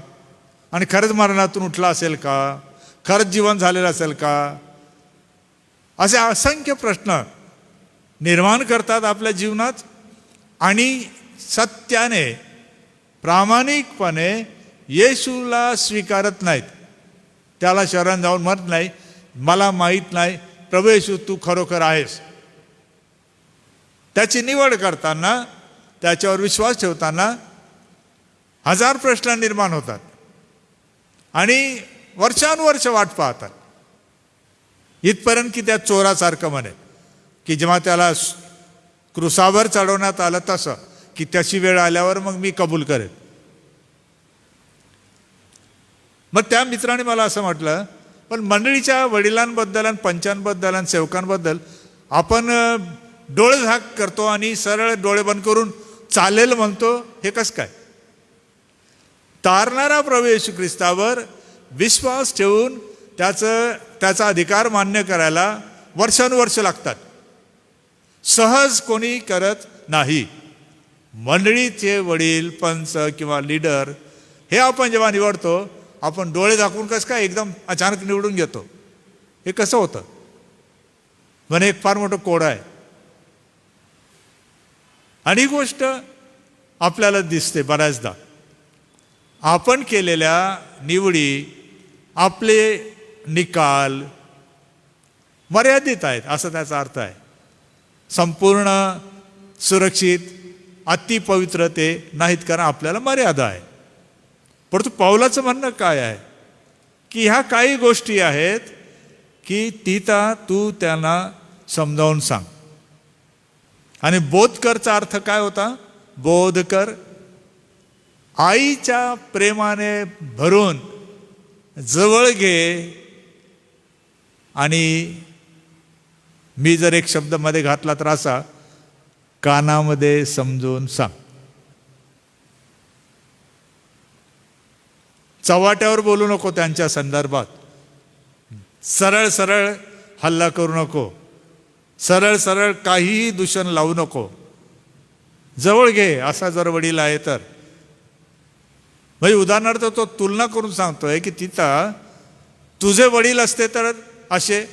Speaker 2: आणि खरंच मरणातून उठला असेल का? खरंच जीवन झालेलं असेल का? असे असंख्य प्रश्न निर्माण करतात आपल्या जीवनात आणि सत्याने, प्रामाणिकपणे येशूला स्वीकारत नाहीत. त्याला शरण जाऊन म्हणत नाही, मला माहीत नाही प्रभू येशू तू खरोखर आहेस. त्याची निवड करताना, त्याच्यावर विश्वास ठेवताना हजार प्रश्न निर्माण होतात आणि वर्षानुवर्ष वाट पाहतात. इथपर्यंत की त्या चोरासारखं म्हणे की जेव्हा त्याला क्रुसावर चढवण्यात आलं तसं की त्याची वेळ आल्यावर मग मी कबूल करेन. मग त्या मित्राने मला असं म्हटलं, पण मंडळीच्या वडिलांबद्दल आणि पंचांबद्दल आणि सेवकांबद्दल आपण डोळे झाक करतो आणि सरळ डोळे बंद करून चालेल म्हणतो, हे कसं काय? तारणारा प्रभू येशू ख्रिस्तावर विश्वास ठेवून त्याचा अधिकार मान्य करायला वर्षानुवर्ष लागतात. सहज कोणी करत नाही. मंडळीचे वडील, पंच किंवा लीडर हे आपण जेव्हा निवडतो, आपण डोळे झाकून कसं काय एकदम अचानक निवडून घेतो? हे कसं होतं? म्हणे एक फार मोठं कोड आहे. आणि ही गोष्ट आपल्याला दिसते बऱ्याचदा. आपण केलेल्या निवडी, आपले निकाल मर्यादित आहेत असं त्याचा अर्थ आहे. संपूर्ण सुरक्षित, अतिपवित्र ते नाहीत, कारण आपल्याला मर्यादा आहे. परंतु पाऊलाचं म्हणणं काय आहे की ह्या काही गोष्टी आहेत की तिता तू त्यांना समजावून सांग. आणि बोधकरचा अर्थ काय होता? बोधकर, आईच्या प्रेमाने भरून जवळ घे. आणि मी जर एक शब्द मध्ये घातला तर असा, कानामध्ये समजून सांग. चव्हाट्यावर बोलू नको त्यांच्या संदर्भात. सरळ सरळ हल्ला करू नको. सरळ सरळ काहीही दूषण लावू नको. जवळ घे असा जर वडील आहे तर. म्हणजे उदाहरणार्थ तो तुलना करून सांगतोय की तिथं तुझे वडील असते तर असे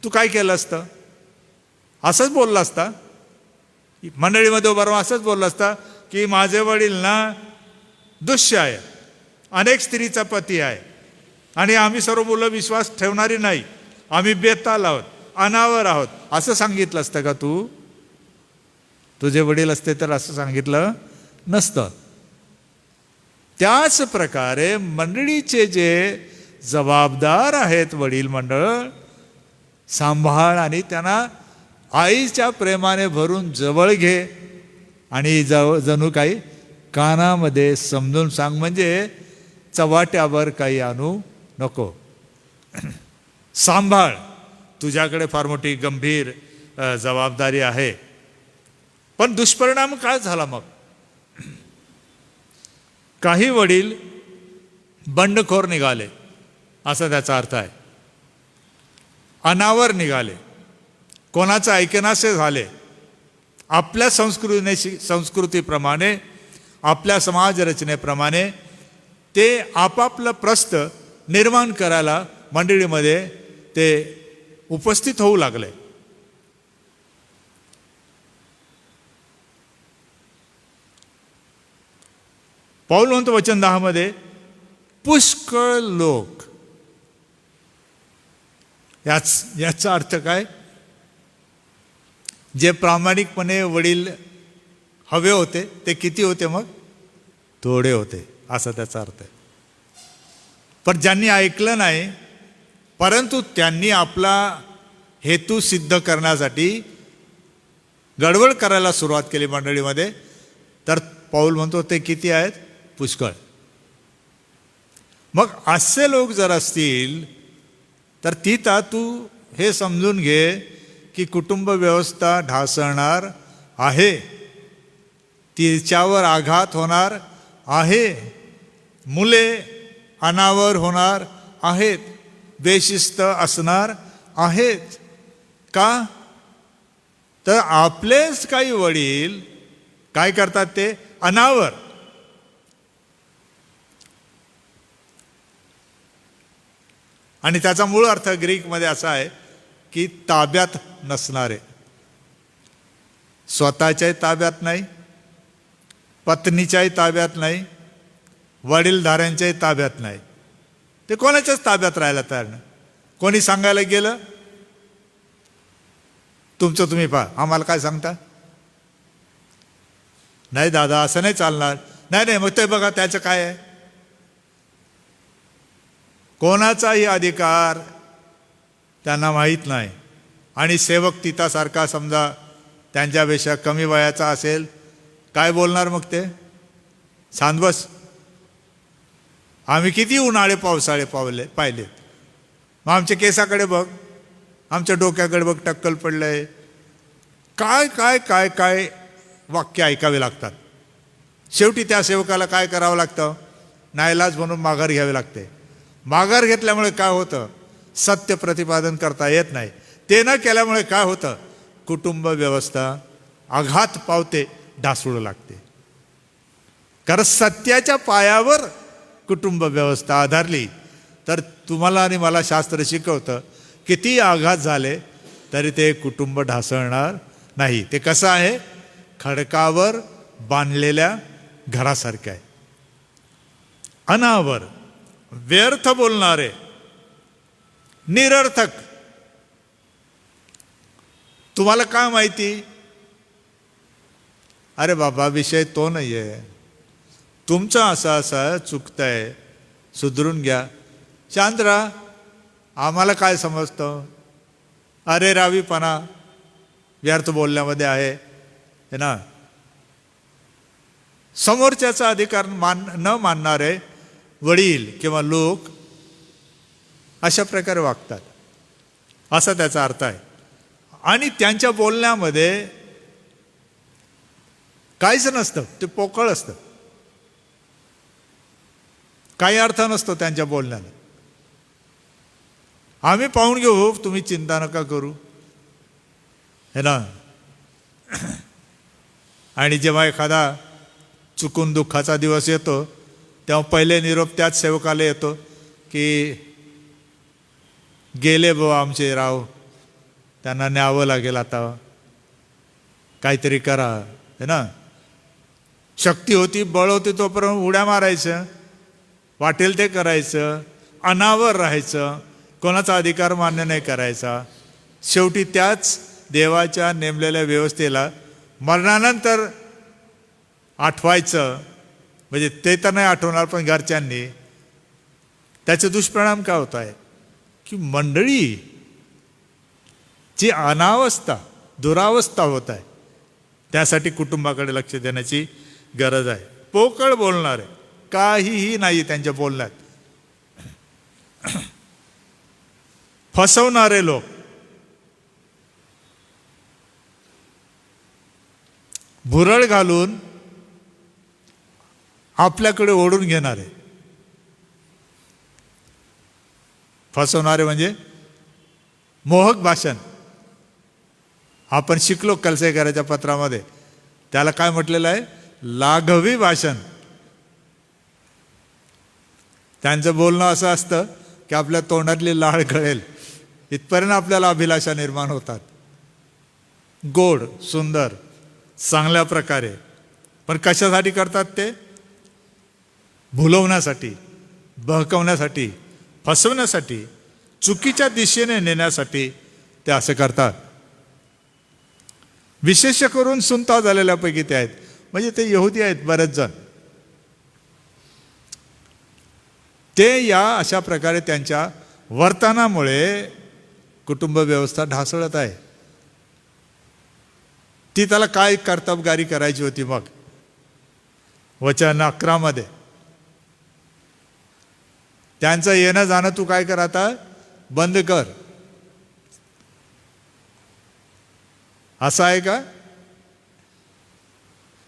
Speaker 2: तू काय केलं असतं? असंच बोलला असता. मंडळीमध्ये उभा राहून असंच बोलला असता की माझे वडील ना दुष्य आहे, अनेक स्त्रीचा पती आहे, आणि आम्ही सर्व मुलं विश्वास ठेवणारी नाही, आम्ही बेताल आहोत, अनावर आहोत, असं सांगितलं असतं का तू? तुझे वडील असते तर असं सांगितलं नसतं. त्याच प्रकारे मंडळीचे जे जबाबदार आहेत वडील मंडळ, सांभाळ आणि त्यांना आईच्या प्रेमाने भरून जवळ घे आणि जणू काही कानामध्ये समजून सांग. म्हणजे चव्हाट्यावर काही आणू नको. सांभाळ. तुझ्याकडे फार मोठी गंभीर जबाबदारी आहे. पण दुष्परिणाम काय झाला मग? काही वडील बंडखोर निघाले, असा त्याचा अर्थ आहे. अनावर निघाले, कोणाचं ऐकेनासे झाले. आपल्या संस्कृतीप्रमाणे, आपल्या समाज रचनेप्रमाणे ते आपापलं प्रस्थ निर्माण करायला मंडळीमध्ये ते उपस्थित होऊ लागले. पौल म्हणतो वचन 10 मध्ये, पुष्कळ लोक. याचा अर्थ काय? जे प्रामाणिकपणे वडील हवे होते ते किती होते? मग थोडे होते, असा त्याचा अर्थ आहे. पण ज्यांनी ऐकलं नाही, परंतु त्यांनी आपला हेतू सिद्ध करण्यासाठी गडबड करायला सुरुवात केली मंडळीमध्ये, तर पौल म्हणतो ते किती आहेत? पुष्कळ. मग असे लोक जर असतील तर तिथं तू हे समजून घे की कुटुंब व्यवस्था ढासळणार आहे, तिच्यावर आघात होणार आहे, मुले अनावर होणार आहेत, बेशिस्त असणार आहेत. का? तर आपलेच काही वडील काय करतात? ते अनावर. आणि त्याचा मूळ अर्थ ग्रीकमध्ये असा आहे की ताब्यात नसणारे. स्वतःच्याही ताब्यात नाही, पत्नीच्याही ताब्यात नाही, वडीलधाऱ्यांच्याही ताब्यात नाही. ते कोणाच्याच ताब्यात राहायला तयार नाही. कोणी सांगायला गेलं, तुमचं तुम्ही पहा, आम्हाला काय सांगता? नाही दादा असं नाही चालणार. नाही मग ते बघा त्याचं काय आहे. कोणाचाही अधिकार त्यांना माहीत नाही. आणि सेवक तिथासारखा समजा त्यांच्यापेक्षा कमी वयाचा असेल, काय बोलणार मग ते? सांदबस. आम्ही किती उन्हाळे पावसाळे पाहिले. मग आमच्या केसाकडे बघ, आमच्या डोक्याकडे बघ, टक्कल पडलंय. काय काय काय काय वाक्य ऐकावे लागतात. शेवटी त्या सेवकाला काय करावं लागतं? नाईलाज म्हणून माघार घ्यावी लागते. माघार घेतल्यामुळे काय होतं? सत्य प्रतिपादन करता येत नाही. ते न केल्यामुळे काय होतं? कुटुंब व्यवस्था आघात पावते, ढासळू लागते. कारण सत्याच्या पायावर कुटुंब व्यवस्था आधारली तर तुम्हाला आणि मला शास्त्र शिकवतं, किती आघात झाले तरी ते कुटुंब ढासळणार नाही. ते कसं आहे? खडकावर बांधलेल्या घरासारखं आहे. अनावर, व्यर्थ बोलणारे, निरर्थक. तुम्हाला काय माहिती? अरे बाबा विषय तो नाही आहे, तुमचं असं चुकतंय, सुधरून घ्या, शांत राहा. आम्हाला काय समजतं? अरे रावीपणा व्यर्थ बोलण्यामध्ये आहे है ना. समोरच्याचा अधिकार न मानणारे वडील किंवा लोक अशा प्रकारे वागतात, असा त्याचा अर्थ आहे. आणि त्यांच्या बोलण्यामध्ये काहीच नसतं, ते पोकळ असतं, काही अर्थ नसतो त्यांच्या बोलण्याला. आम्ही पाहून घेऊ, तुम्ही चिंता नका करू है ना. आणि जेव्हा एखादा चुकून दुःखाचा दिवस येतो तेव्हा पहिले निरोप त्याच सेवकाला येतो की गेले बुवा आमचे राव, त्यांना न्यावं लागेल, आता काहीतरी करा है ना. शक्ती होती, बळ होती तोपर्यंत उड्या मारायचं, वाटेल ते करायचं, अनावर राहायचं, कोणाचा अधिकार मान्य नाही करायचा. शेवटी त्याच देवाच्या नेमलेल्या व्यवस्थेला मरणानंतर आठवायचं. म्हणजे ते तर नाही आठवणार, पण घरच्यांनी. त्याचे दुष्परिणाम काय होत आहे की मंडळी जी अनावस्था, दुरावस्था होत आहे, त्यासाठी कुटुंबाकडे लक्ष देण्याची गरज आहे. पोकळ बोलणारे, काहीही नाही त्यांच्या बोलण्यात. फसवणारे लोक, भुरळ घालून आपल्याकडे ओढून घेणारे. फसवणारे म्हणजे मोहक भाषण. आपण शिकलो कलसेकराच्या पत्रामध्ये, त्याला काय म्हटलेलं आहे? लाघवी भाषण. त्यांचं बोलणं असं असतं की आपल्या तोंडातली लाळ गळेल इथपर्यंत आपल्याला अभिलाषा निर्माण होतात. गोड, सुंदर, चांगल्या प्रकारे. पण कशासाठी करतात ते? भुलवण्यासाठी, बहकवण्यासाठी, फसवण्यासाठी, चुकीच्या दिशेने नेण्यासाठी ते असं करतात. विशेष करून सुनता झालेल्यापैकी ते आहेत. म्हणजे ते यहुदी आहेत बरेच जण. ते या अशा प्रकारे त्यांच्या वर्तनामुळे कुटुंब व्यवस्था ढासळत आहे. ती त्याला काय कर्तबगारी करायची होती मग? वचन 11 मध्ये त्यांचं येणं जाणं तू काय कर, आता बंद कर. असं आहे का?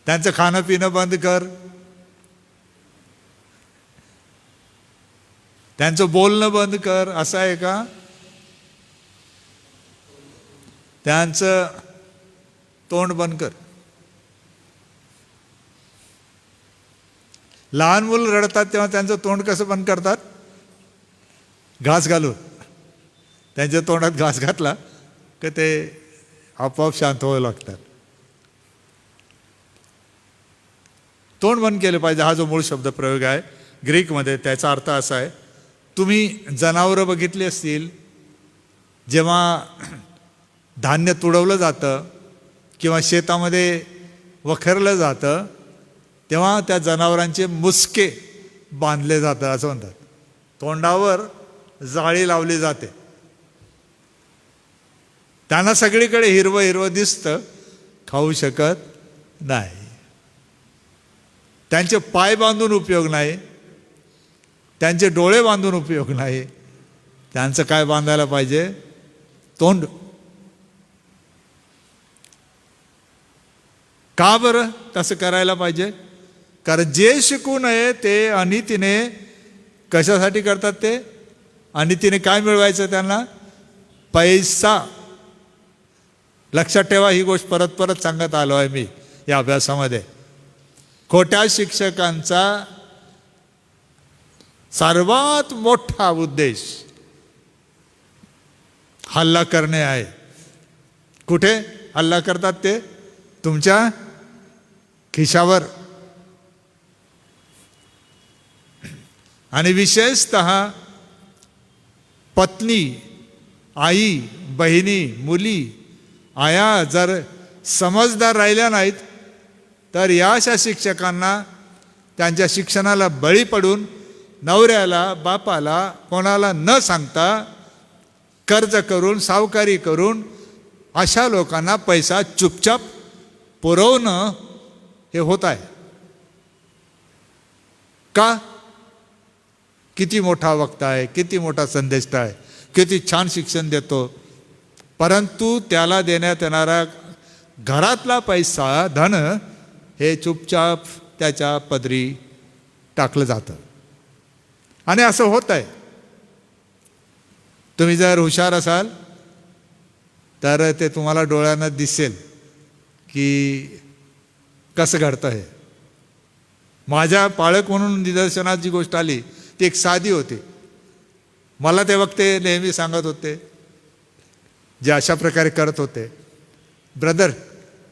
Speaker 2: त्यांचं खाणं पिणं बंद कर, त्यांचं बोलणं बंद कर, असं आहे का? त्यांचं तोंड बंद कर. लहान मुलं रडतात तेव्हा त्यांचं तोंड कसं बंद करतात? घास घालून. त्यांच्या तोंडात घास घातला की ते आपोआप शांत व्हावं लागतात. तोंड बंद केलं पाहिजे, हा जो मूळ शब्द प्रयोग आहे ग्रीकमध्ये, त्याचा अर्थ असा आहे, तुम्ही जनावरं बघितली असतील, जेव्हा धान्य तुडवलं जातं किंवा शेतामध्ये वखरलं जातं तेव्हा त्या जनावरांचे मुसके बांधले जातं, असं म्हणतात. तोंडावर जाळी लावली जाते. त्यांना सगळीकडे हिरवं हिरवं दिसतं, खाऊ शकत नाही. त्यांचे पाय बांधून उपयोग नाही, त्यांचे डोळे बांधून उपयोग नाही. त्यांचं काय बांधायला पाहिजे? तोंड. का बरं तसं करायला पाहिजे? कारण जे शिकू नये ते अनितीने कशासाठी करतात? ते अनितीने काय मिळवायचं त्यांना? पैसा. लक्षात ठेवा, ही गोष्ट परत परत सांगत आलो आहे मी या अभ्यासामध्ये. खोट्या शिक्षकांचा सर्वात मोठा उद्देश हल्ला करणे आहे. कुठे हल्ला करतात ते? तुमच्या खिशावर. आणि विशेषतः पत्नी, आई, बहिणी, मुली, आया जर समजदार राहिल्या नाहीत तर या अशा शिक्षकांना त्यांच्या शिक्षणाला बळी पडून नवऱ्याला, बापाला, कोणाला न सांगता कर्ज करून सावकारी करून अशा लोकांना पैसा चुपचाप पुरवणं हे होत आहे का? किती मोठा वक्ता आहे, किती मोठा संदेष्टा आहे, किती छान शिक्षण देतो, परंतु त्याला देण्यात येणारा घरातला पैसा धन हे चुपचाप त्याच्या पदरी टाकलं जातं. आणि असं होत आहे. तुम्ही जर हुशार असाल तर ते तुम्हाला डोळ्यांना दिसेल की कसं घडतं हे. माझ्या पाळक म्हणून निदर्शनात जी गोष्ट आली ती एक साधी होती. मला ते वक्ते नेहमी सांगत होते, जे अशा प्रकारे करत होते, ब्रदर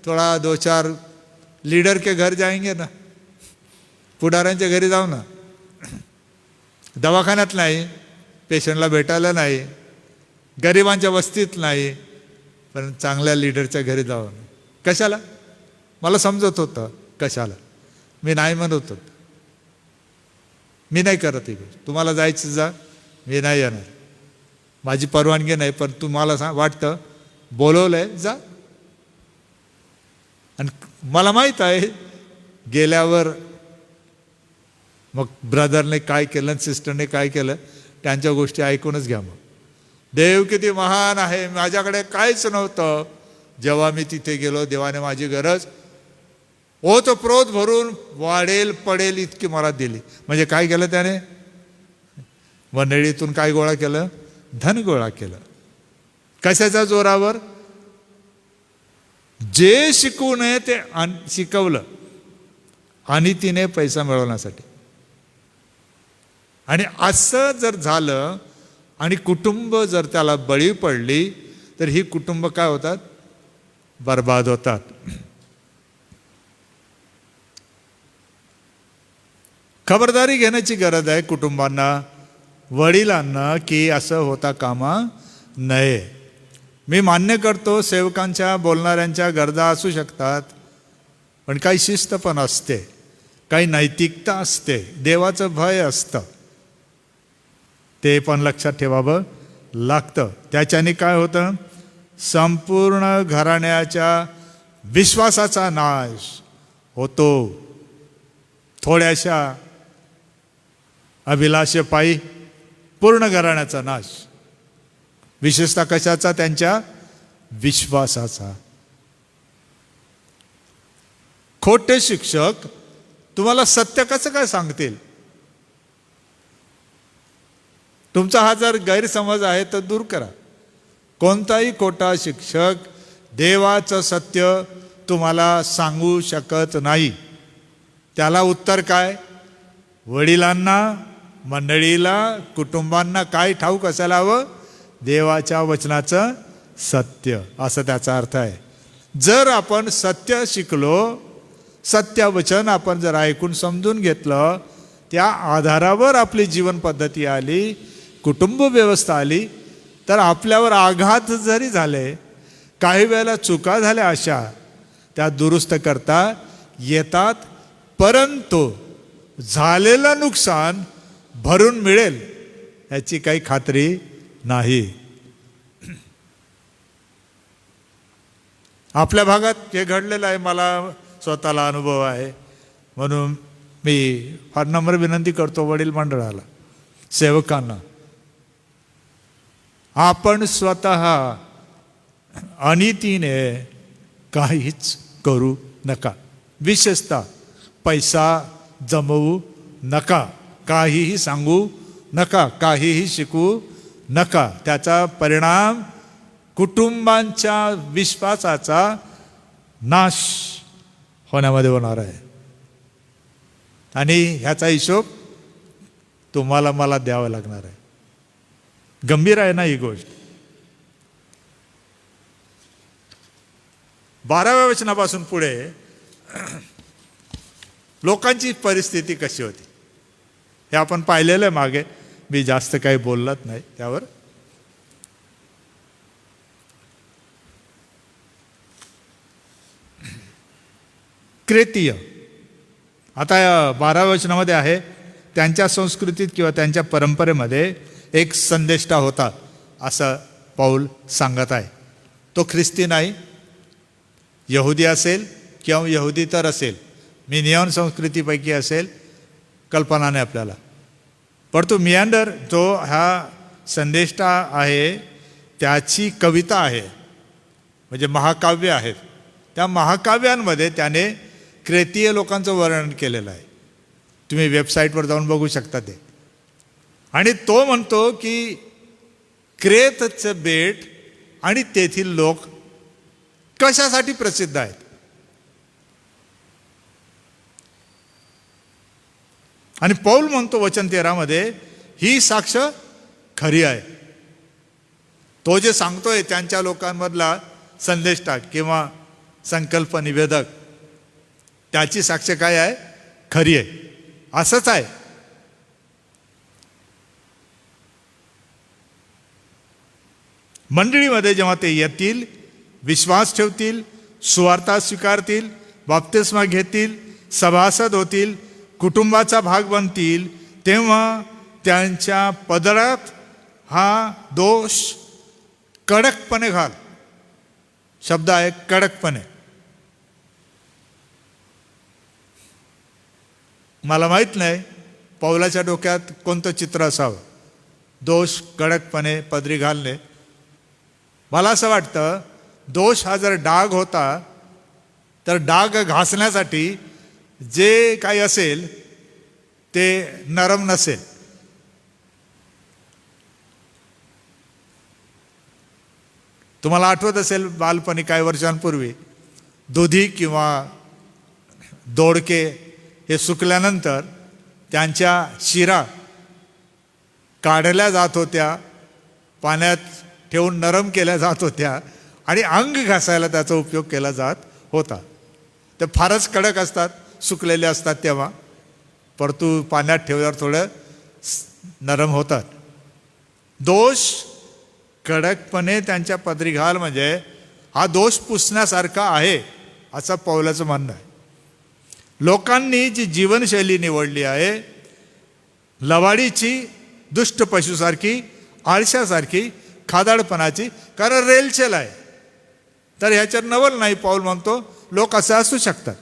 Speaker 2: थोडा 2-4 लीडर के घर जाएंगे ना, पुढाऱ्यांच्या घरी जाऊ ना, दवाखान्यात नाही, पेशंटला भेटायला नाही, गरिबांच्या वस्तीत नाही, पण चांगल्या लीडरच्या घरी जाऊ. कशाला? मला समजत होतं कशाला. मी नाही म्हणत होतो, मी नाही करत ही गोष्ट. तुम्हाला जायचं जा, मी नाही येणार, माझी परवानगी नाही, पण तुम्हाला वाटतं बोलवलंय जा. आणि मला माहीत आहे गेल्यावर मग ब्रदरने काय केलं, सिस्टरने काय केलं, त्यांच्या गोष्टी ऐकूनच घ्या. मग देव किती महान आहे, माझ्याकडे काहीच नव्हतं, जेव्हा मी तिथे गेलो देवाने माझी गरज ओतप्रोत भरून वाढेल पडेल इतकी मला दिली. म्हणजे काय केलं त्याने? मंडळीतून काय गोळा केलं? धन गोळा केलं. कशाच्या जोरावर? जे शिकवू नये ते शिकवलं आणि तिने पैसा मिळवण्यासाठी. आणि असं जर झालं आणि कुटुंब जर त्याला बळी पडली तर ही कुटुंब काय होतात? बर्बाद होतात. खबरदारी घेण्याची गरज आहे कुटुंबांना, वडिलांना, की असं होता कामा नये. मी मान्य करतो सेवकांच्या बोलणाऱ्यांच्या गरजा असू शकतात, पण काही शिस्त पण असते, काही नैतिकता असते, देवाचं भय असतं, ते पण लक्षात ठेवावं लागतं. त्याच्याने काय होतं? संपूर्ण घराण्याच्या विश्वासाचा नाश होतो. थोड्याशा अभिलाषेपायी पूर्ण घराण्याचा नाश. विशेषतः कशाचा? त्यांच्या विश्वासाचा. खोटे शिक्षक तुम्हाला सत्य कसं काय सांगतील? तुमचा हा जर गैरसमज आहे तर दूर करा. कोणताही खोटा शिक्षक देवाचं सत्य तुम्हाला सांगू शकत नाही. त्याला उत्तर काय? वडिलांना, मंडळीला, कुटुंबांना काय ठाऊक असायला हवं? देवाच्या वचनाचं सत्य, असं त्याचा अर्थ आहे. जर आपण सत्य शिकलो, सत्य वचन आपण जर ऐकून समजून घेतलं, त्या आधारावर आपली जीवन पद्धती आली, कुटुंब व्यवस्था आली, तर आपल्यावर आघात जरी झाले, काही वेळेला चुका झाल्या अशा, त्या दुरुस्त करता येतात. परंतु झालेलं नुकसान भरून मिळेल याची काही खात्री नाही. आपल्या भागात हे घडलेलं आहे, मला स्वतःला अनुभव आहे, म्हणून मी फार नम्र विनंती करतो वडील मंडळाला, सेवकांना, आपण स्वतः अनितीने काहीच करू नका. विशेषतः पैसा जमवू नका, काहीही सांगू नका, काहीही शिकवू नका. त्याचा परिणाम कुटुंबांच्या विश्वासाचा नाश होण्यामध्ये होणार आहे. आणि ह्याचा हिशोब तुम्हाला मला द्यावा लागणार आहे. गंभीर आहे ना ही गोष्ट. 12व्या वचनापासून पुढे लोकांची परिस्थिती कशी होती हे आपण पाहिलेलं आहे मागे. मी जास्त काही बोलत नाही त्यावर. क्रेतीय, आता 12व्या वचनामध्ये आहे, त्यांच्या संस्कृतीत किंवा त्यांच्या परंपरेमध्ये एक संदेष्टा होता असं पाऊल सांगत आहे. तो ख्रिस्ती नाही, यहुदी असेल किंवा यहुदी तर असेल, मिनियन संस्कृतीपैकी असेल, कल्पना नाही आपल्याला. परंतु मियांडर जो हा संदेष्टा आहे त्याची कविता आहे, म्हणजे महाकाव्य आहेत. त्या महाकाव्यांमध्ये त्याने क्रेतीय लोकांचं वर्णन केलेलं आहे. तुम्ही वेबसाईटवर जाऊन बघू शकता ते. आणि तो म्हणतो की क्रेतचं बेट आणि तेथील लोक कशासाठी प्रसिद्ध आहेत. आणि पौल म्हणतो वचन 13 ही साक्ष खरी आहे. तो जे सांगतोय त्यांच्या लोकांमधला संदेष्टा किंवा संकल्प निवेदक, त्याची साक्ष काय आहे? खरी आहे. असंच आहे. मंडळीमध्ये जेव्हा ते येतील, विश्वास ठेवतील, सुवार्ता स्वीकारतील, बाप्तिस्मा घेतील, सभासद होतील, कुटुंबाचा भाग बनतील, तेव्हा त्यांच्या पदरात हा दोष कडकपणे घाल. शब्द आहे कडकपणे. मला माहीत नाही पौलाच्या डोक्यात कोणतं चित्र असावं. दोष कडकपणे पदरी घालणे. मला असं वाटतं दोष हा जर डाग होता तर डाग घासण्यासाठी जे काही असेल ते नरम नसेल. तुम्हाला आठवत असेल बालपणी काही वर्षांपूर्वी दुधी किंवा दोडके हे सुकल्यानंतर त्यांच्या शिरा काढल्या जात होत्या, पाण्यात ठेवून नरम केल्या जात होत्या आणि अंग घासायला त्याचा उपयोग केला जात होता. ते फारच कडक असतात, सुकलेले असतात तेव्हा, परंतु पाण्यात ठेवल्यावर थोडं नरम होतात. दोष कडकपणे त्यांच्या पदरी घाल, म्हणजे हा दोष पुसण्यासारखा आहे असं पौलाचं म्हणणं आहे. लोकांनी जी जीवनशैली निवडली आहे, लवाडीची, दुष्ट पशुसारखी, आळशासारखी, खादाडपणाची, कारण रेलचेल आहे, तर ह्याच्यात नवल नाही. पौल म्हणतो लोक असं असू शकतात,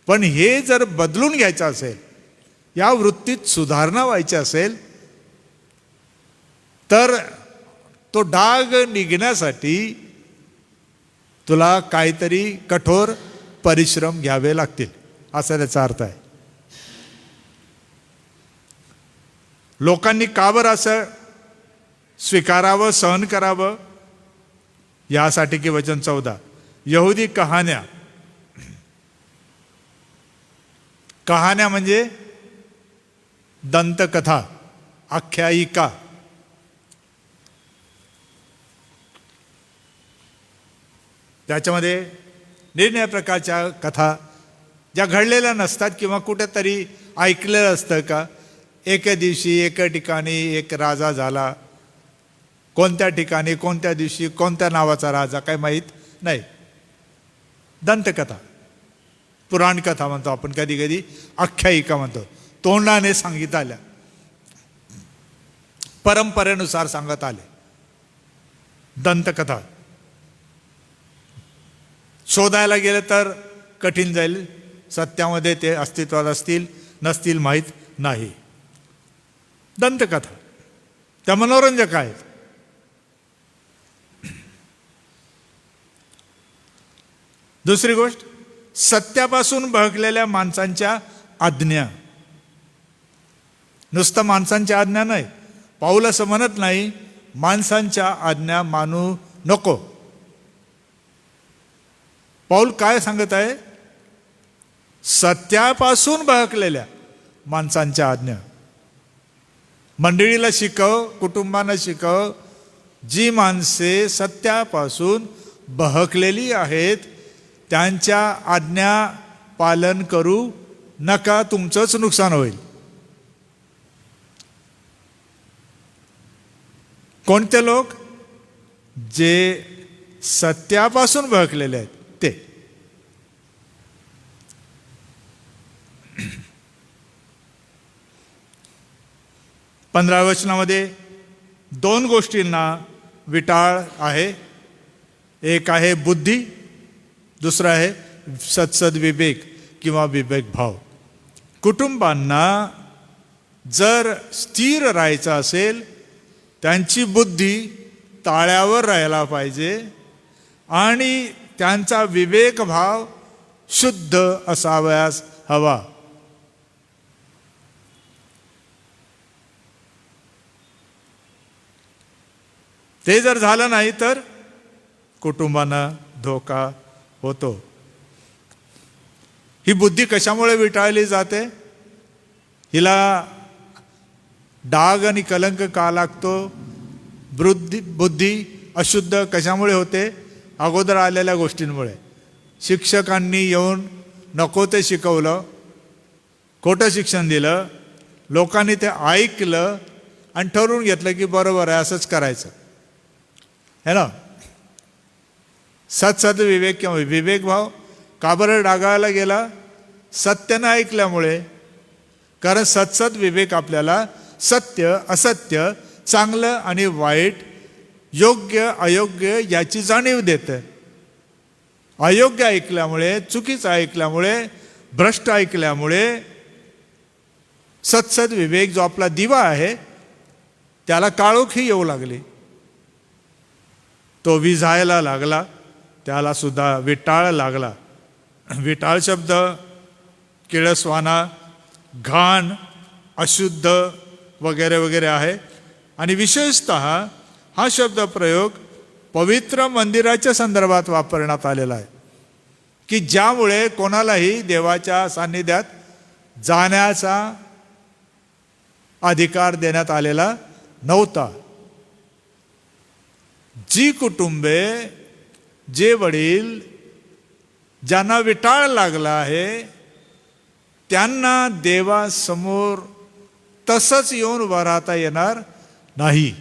Speaker 2: पण हे जर बदलून घ्यायचं असेल, या वृत्तीत सुधारणा व्हायची असेल, तर तो डाग निघण्यासाठी तुला काहीतरी कठोर परिश्रम घ्यावे लागतील, असा त्याचा अर्थ आहे. लोकांनी का बरं असं स्वीकारावं, सहन करावं? यासाठी की वचन 14, यहुदी कहाण्या. कहाण्या म्हणजे दंतकथा, आख्यायिका. त्याच्यामध्ये निरनिराळ्या प्रकारच्या कथा ज्या घडलेल्या नसतात किंवा कुठेतरी ऐकलेलं असतं का, एके दिवशी एका ठिकाणी एक राजा झाला, कोणत्या ठिकाणी कोणत्या दिवशी कोणत्या नावाचा राजा काही माहीत नाही. दंतकथा, पुराणकथा म्हणतो आपण, कधी कधी आख्यायिका म्हणतो. तोंडाने सांगित आल्या, परंपरेनुसार सांगत आले, दंतकथा. शोधायला गेलं तर कठीण जाईल, सत्यामध्ये ते अस्तित्वात असतील नसतील माहीत नाही. दंतकथा त्या मनोरंजक आहेत. दुसरी गोष्ट, सत्यापासून बहकलेल्या माणसांच्या आज्ञा. नुसतं माणसांच्या आज्ञा नाही, पाऊल असं म्हणत नाही माणसांच्या आज्ञा मानू नको. पाऊल काय सांगत आहे? सत्यापासून बहकलेल्या माणसांच्या आज्ञा. मंडळीला शिकव, कुटुंबांना शिकव, जी माणसे सत्यापासून बहकलेली आहेत त्यांच्या आज्ञा पालन करू नका, तुमचंच नुकसान होईल. कोणते लोक? जे सत्यापासून बहकलेले आहेत ते. पंधराव्या वचनामध्ये दोन गोष्टींना विटाळ आहे, एक आहे बुद्धी, दुसरा आहे सत्सद विवेक किंवा विवेक भाव. कुटुंबांना जर स्थिर राहायचं असेल, त्यांची बुद्धी ताळ्यावर राहायला पाहिजे आणि त्यांचा विवेक भाव शुद्ध असावयास हवा. ते जर झालं नाही तर कुटुंबांना धोका होतो. ही बुद्धी कशामुळे विटाळली जाते? हिला डाग आणि कलंक का लागतो? बुद्धी अशुद्ध कशामुळे होते? अगोदर आलेल्या गोष्टींमुळे. शिक्षकांनी येऊन नको ते शिकवलं, खोटं शिक्षण दिलं, लोकांनी ते ऐकलं आणि ठरवून घेतलं की बरोबर आहे, असंच करायचं है ना. सत्सद विवेक किंवा विवेक भाव का बरं डागाळला गेला? सत्य न ऐकल्यामुळे. कारण सत्सद विवेक आपल्याला सत्य असत्य, चांगलं आणि वाईट, योग्य अयोग्य याची जाणीव देतं. अयोग्य ऐकल्यामुळे, चुकीचं ऐकल्यामुळे, भ्रष्ट ऐकल्यामुळे सत्सद विवेक जो आपला दिवा आहे त्याला काळोखी येऊ लागली, तो विझायला लागला, त्याला सुद्धा विटाळ लागला. विटाळ शब्द किळसवाना, घाण, अशुद्ध वगैरे वगैरे आहे. आणि विशेषतः हा शब्द प्रयोग पवित्र मंदिराच्या संदर्भात वापरण्यात आलेला आहे, की ज्यामुळे कोणालाही देवाच्या सान्निध्यात जाण्याचा अधिकार देण्यात आलेला नव्हता. जी कुटुंबे, जे वडील ज्यांना विटाळ लागला आहे, त्यांना देवासमोर तसंच येऊन उभं राहता येणार नाही.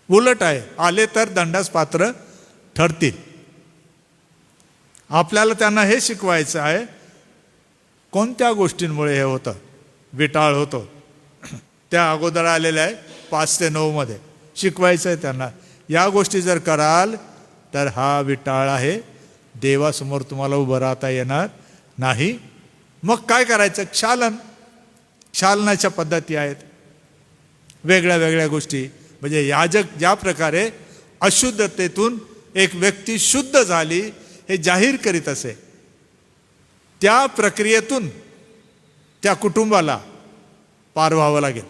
Speaker 2: उलट आहे, आले तर दंडास पात्र ठरतील. आपल्याला त्यांना हे शिकवायचं आहे कोणत्या गोष्टींमुळे हे होतं, विटाळ होतो. त्या अगोदर आलेल्या आहे 5 ते 9 मध्ये शिकवायचं आहे त्यांना. या गोष्टी जर कराल तर हा विटाळ आहे, देवासमोर तुम्हाला उभं राहता येणार नाही. मग काय करायचं? क्षालनाच्या पद्धती आहेत, वेगळ्या वेगळ्या गोष्टी. म्हणजे याजक ज्या प्रकारे अशुद्धतेतून एक व्यक्ती शुद्ध झाली हे जाहीर करीत असे, त्या प्रक्रियेतून त्या कुटुंबाला पार व्हावं लागेल.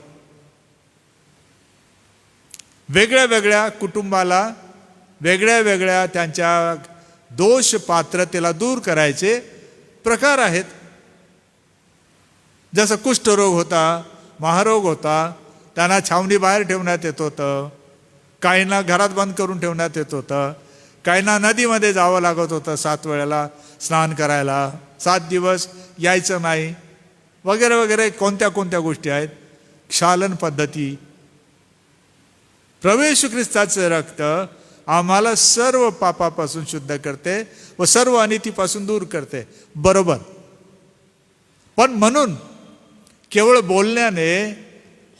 Speaker 2: वेगळ्या वेगळ्या कुटुंबाला वेगळ्या वेगळ्या त्यांच्या दोष पात्रतेला दूर करायचे प्रकार आहेत. जसं कुष्ठरोग होता, महारोग होता, त्यांना छावणी बाहेर ठेवण्यात येत होतं, काहींना घरात बंद करून ठेवण्यात येत होतं, काहींना नदीमध्ये जावं लागत होतं 7 वेळेला स्नान करायला, 7 दिवस यायचं नाही वगैरे वगैरे. कोणत्या कोणत्या गोष्टी आहेत? क्षालन पद्धती. प्रभू येशू ख्रिस्ताचे रक्त आम्हाला सर्व पापापासून शुद्ध करते व सर्व अनितीपासून दूर करते, बरोबर. पण म्हणून केवळ बोलण्याने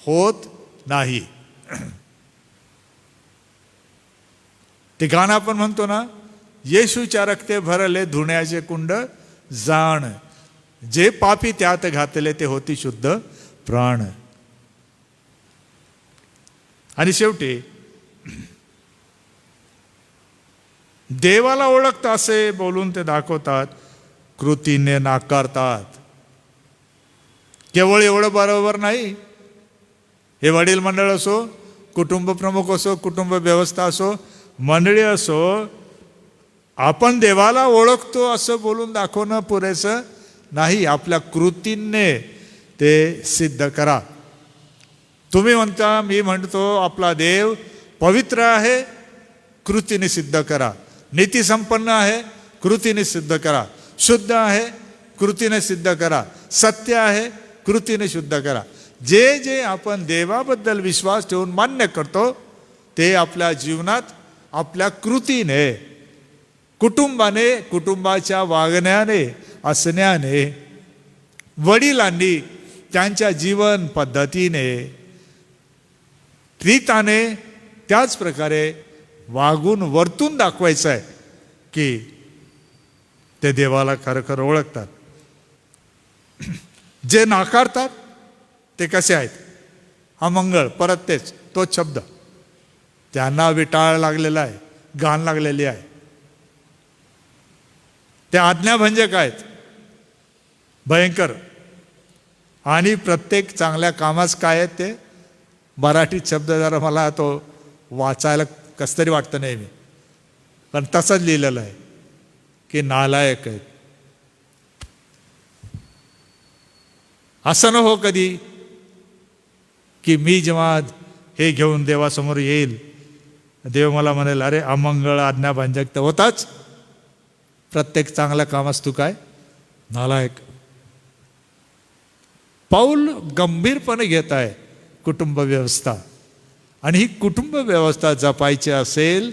Speaker 2: होत नाही. ते गाणं आपण म्हणतो ना, येशूच्या रक्ते भरले धुण्याचे कुंड जाण, जे पापी त्यात घातले ते होती शुद्ध प्राण. आणि शेवटी देवाला ओळखतं असे बोलून ते दाखवतात, कृतीने नाकारतात. केवळ एवढं बरोबर नाही. हे वडील मंडळ असो, कुटुंब प्रमुख असो, कुटुंब व्यवस्था असो, मंडळी असो, आपण देवाला ओळखतो असं बोलून दाखवणं पुरेसं नाही. आपल्या कृतींनी ते सिद्ध करा. तुम्ही म्हणता, मी म्हणतो आपला देव पवित्र आहे, कृतीने सिद्ध करा. नीतिसंपन्न आहे, कृतीने सिद्ध करा. शुद्ध आहे, कृतीने सिद्ध करा. सत्य आहे, कृतीने शुद्ध करा. जे जे आपण देवाबद्दल विश्वास ठेवून मान्य करतो ते आपल्या जीवनात आपल्या कृतीने, कुटुंबाने, कुटुंबाच्या वागण्याने, असण्याने, वडिलांनी त्यांच्या जीवन पद्धतीने प्रीताने त्याच प्रकारे वागून वर्तून दाखवायचं आहे की ते देवाला खरं ओळखतात. जे नाकारतात ते कसे आहेत? अमंगळ, परत तेच तोच शब्द. त्यांना विटाळ लागलेला आहे, घाण लागलेली आहे. ते आज्ञाभंजक आहेत, भयंकर. आणि प्रत्येक चांगल्या कामास काय आहेत ते? मराठीत शब्द जरा मला तो वाचायला कसं तरी वाटतं नेहमी, पण तसंच लिहिलेलं आहे की नालायक आहेत. असं न हो कधी की मी जेव्हा हे घेऊन देवासमोर येईल, देव मला म्हणेल, अरे अमंगळ आज्ञाभंजक तर होताच, प्रत्येक चांगल्या कामास तू काय? नालायक. पाऊल गंभीरपणे घेत आहे कुटुंब व्यवस्था. आणि ही कुटुंब व्यवस्था जपायची असेल,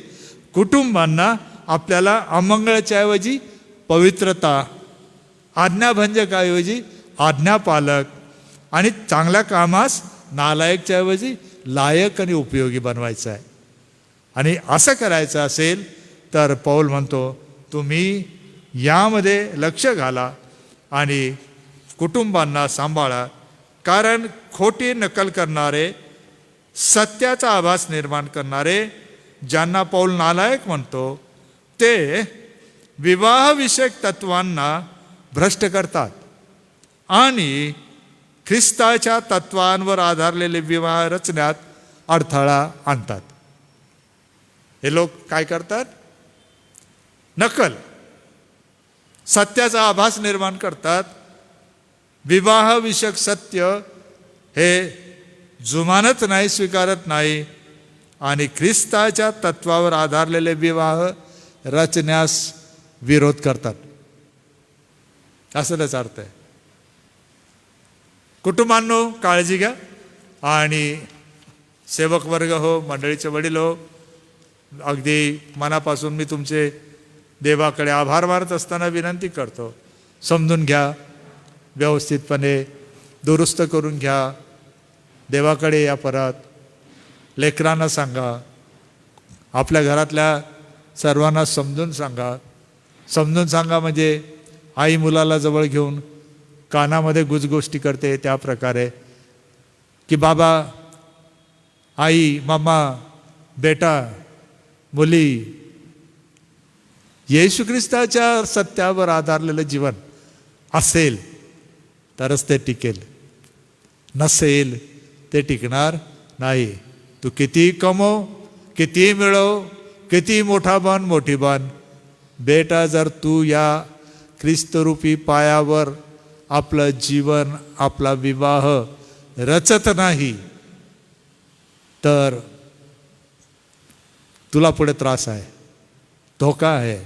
Speaker 2: कुटुंबांना आपल्याला अमंगळाच्या ऐवजी पवित्रता, आज्ञाभंजकाऐवजी आज्ञापालक आणि चांगल्या कामास नालायकच्या ऐवजी लायक आणि उपयोगी बनवायचं आहे. आणि असं करायचं असेल तर पौल म्हणतो, तुम्ही यामध्ये लक्ष घाला आणि कुटुंबांना सांभाळा. कारण खोटी नकल करणारे, सत्याचा आभास निर्माण करणारे, ज्यांना पौल नालायक म्हणतो, ते विवाहविषयक तत्वांना भ्रष्ट करतात आणि ख्रिस्ताच्या तत्वांवर आधारलेले विवाह रचण्यात अडथळा आणतात. हे लोक काय करतात? नकल, सत्याचा आभास निर्माण करतात. विवाहविषयक सत्य हे जुमानत नाही, स्वीकारत नाही आणि ख्रिस्ताच्या तत्वावर आधारलेले विवाह रचण्यास विरोध करतात. असं त्याचा अर्थ आहे. कुटुंबांनो, काळजी घ्या. आणि सेवक वर्ग हो, मंडळीचे वडील हो, अगदी मनापासून मी तुमचे देवाकडे आभार मानत असताना विनंती करतो, समजून घ्या, व्यवस्थितपणे दुरुस्त करून घ्या. देवाकडे या, परत लेकरांना सांगा, आपल्या घरातल्या सर्वांना समजून सांगा. समजून सांगा म्हणजे आई मुलाला जवळ घेऊन कानामध्ये गुजगोष्टी करते त्या प्रकारे की बाबा, आई, मामा, बेटा, मुली, येशू ख्रिस्ताच्या सत्यावर आधारलेलं जीवन असेल तरच ते टिकेल, नसेल ते टिकणार नाही. तू किती कमव, किती मिळव, किती मोठा बन, मोठी बन, बेटा, जर तू या ख्रिस्तरूपी पायावर आपलं जीवन, आपला विवाह रचत नाही तर तुला पुढे त्रास आहे, धोका आहे.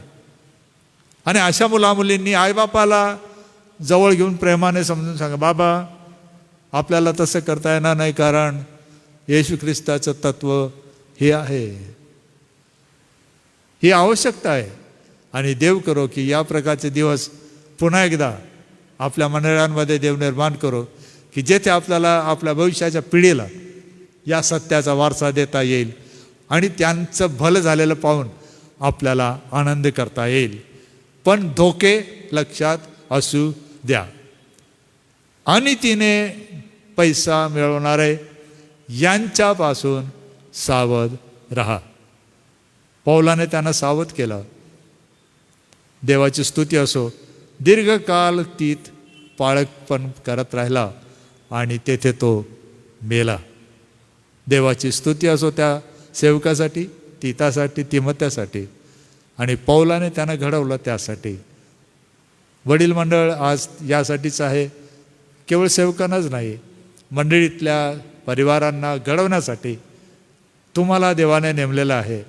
Speaker 2: आणि अशा मुलामुलींनी आईबापाला जवळ घेऊन प्रेमाने समजून सांगा, बाबा, आपल्याला तसं करता येणार नाही, कारण येशू ख्रिस्ताचं तत्व हे आहे, ही आवश्यकता आहे. आणि देव करो की या प्रकारचे दिवस पुन्हा एकदा आपल्या मंडळांमध्ये देव निर्माण करो की जेथे आपल्याला आपल्या भविष्याच्या पिढीला या सत्याचा वारसा देता येईल आणि त्यांचं भलं झालेलं पाहून आपल्याला आनंद करता येईल. पण धोके लक्षात असू द्या. अनितीने पैसा मिळवणारे यांच्यापासून सावध रहा. पौलाने त्यांना सावध केलं. देवाची स्तुती असो, दीर्घकाल तीत पाळकपण करत राहिला आणि तेथे तो मेला. देवाची स्तुती असो त्या सेवकासाठी, तीतासाठी, तिमोथ्यासाठी. आणि पौलाने त्यांना घडवलं त्यासाठी. वडील मंडळ आज यासाठीच आहे, केवळ सेवकांनाच नाही, मंडळीतल्या परिवारांना घडवण्यासाठी तुम्हाला देवाने नेमलेलं आहे.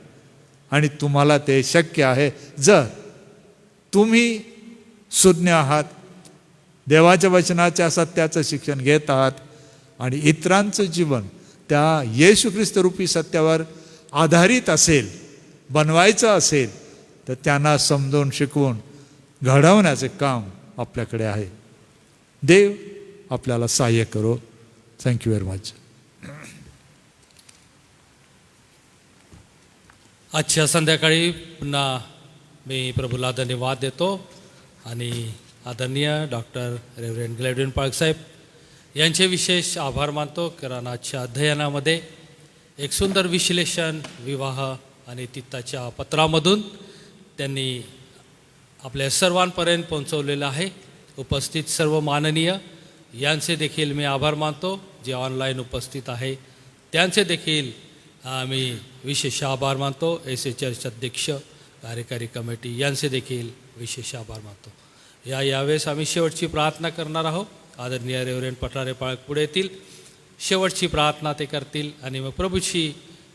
Speaker 2: आणि तुम्हाला ते शक्य आहे जर तुम्ही सुज्ञ आहात, देवाच्या वचनाच्या सत्याचं शिक्षण घेत आहात आणि इतरांचं जीवन त्या येशू ख्रिस्त रूपी सत्यावर आधारित असेल, बनवायचं असेल तर त्यांना समजून शिकवून घडवण्याचे काम आपल्याकडे आहे. देव आपल्याला सहाय्य करो. Thank you very much.
Speaker 3: आजच्या संध्याकाळी पुन्हा मी प्रभूला धन्यवाद देतो आणि आदरणीय डॉक्टर रेव्हरंड ग्लॅडविन पाळकसाहेब यांचे विशेष आभार मानतो, कारण आजच्या अध्ययनामध्ये एक सुंदर विश्लेषण विवाह आणि तित्ताच्या पत्रामधून त्यांनी आपल्या सर्वांपर्यंत पोहोचवलेलं आहे. उपस्थित सर्व माननीय यांचे देखील मी आभार मानतो. जे ऑनलाईन उपस्थित आहे त्यांचे देखील मी विशेष आभार मानतो. एस ए चर्च अध्यक्ष, कार्यकारी कमिटी यांचे देखील विशेष आभार मानतो. यावेळेस आम्ही शेवटची प्रार्थना करणार आहोत. आदरणीय रेव्हरंड पठारे पाळक पुढे येतील, शेवटची प्रार्थना ते करतील आणि मग प्रभूची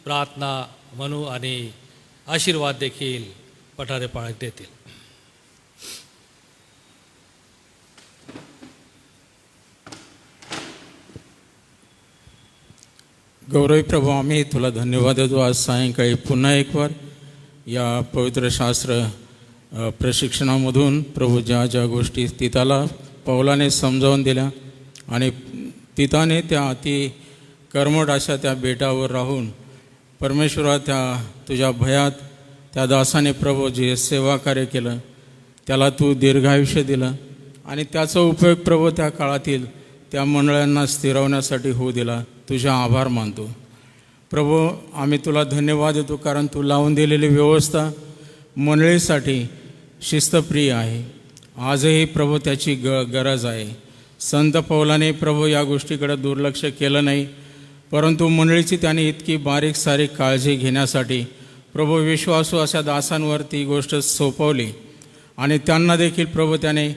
Speaker 3: प्रार्थना म्हणू आणि आशीर्वाद देखील पठारे पाळक देतील.
Speaker 4: गौरवी प्रभू, आम्ही तुला धन्यवाद देतो. आज सायंकाळी पुन्हा एक वार या पवित्र शास्त्र प्रशिक्षणामधून प्रभू ज्या गोष्टी तिताला पौलाने समजावून दिल्या आणि तिताने त्या अति कर्मठ अशा त्या बेटावर राहून परमेश्वरा त्या तुझ्या भयात त्या दासाने प्रभू जे सेवा कार्य केलं त्याला तू दीर्घायुष्य दिलं आणि त्याचा उपयोग प्रभू त्या काळातील त्या मंडळांना स्थिरवण्यासाठी होऊ दिला. तुझा आभार मानतो प्रभू. आम्ही तुला धन्यवाद देतो, कारण तू लावून दिलेली व्यवस्था मंडळीसाठी शिस्तप्रिय आहे. आजही प्रभू त्याची गरज आहे. संत पौलाने प्रभू या गोष्टीकडे दुर्लक्ष केलं नाही, परंतु मंडळीची त्याने इतकी बारीक सारीक काळजी घेण्यासाठी प्रभू विश्वासू अशा दासांवर ती गोष्ट सोपवली आणि त्यांना देखील प्रभू त्याने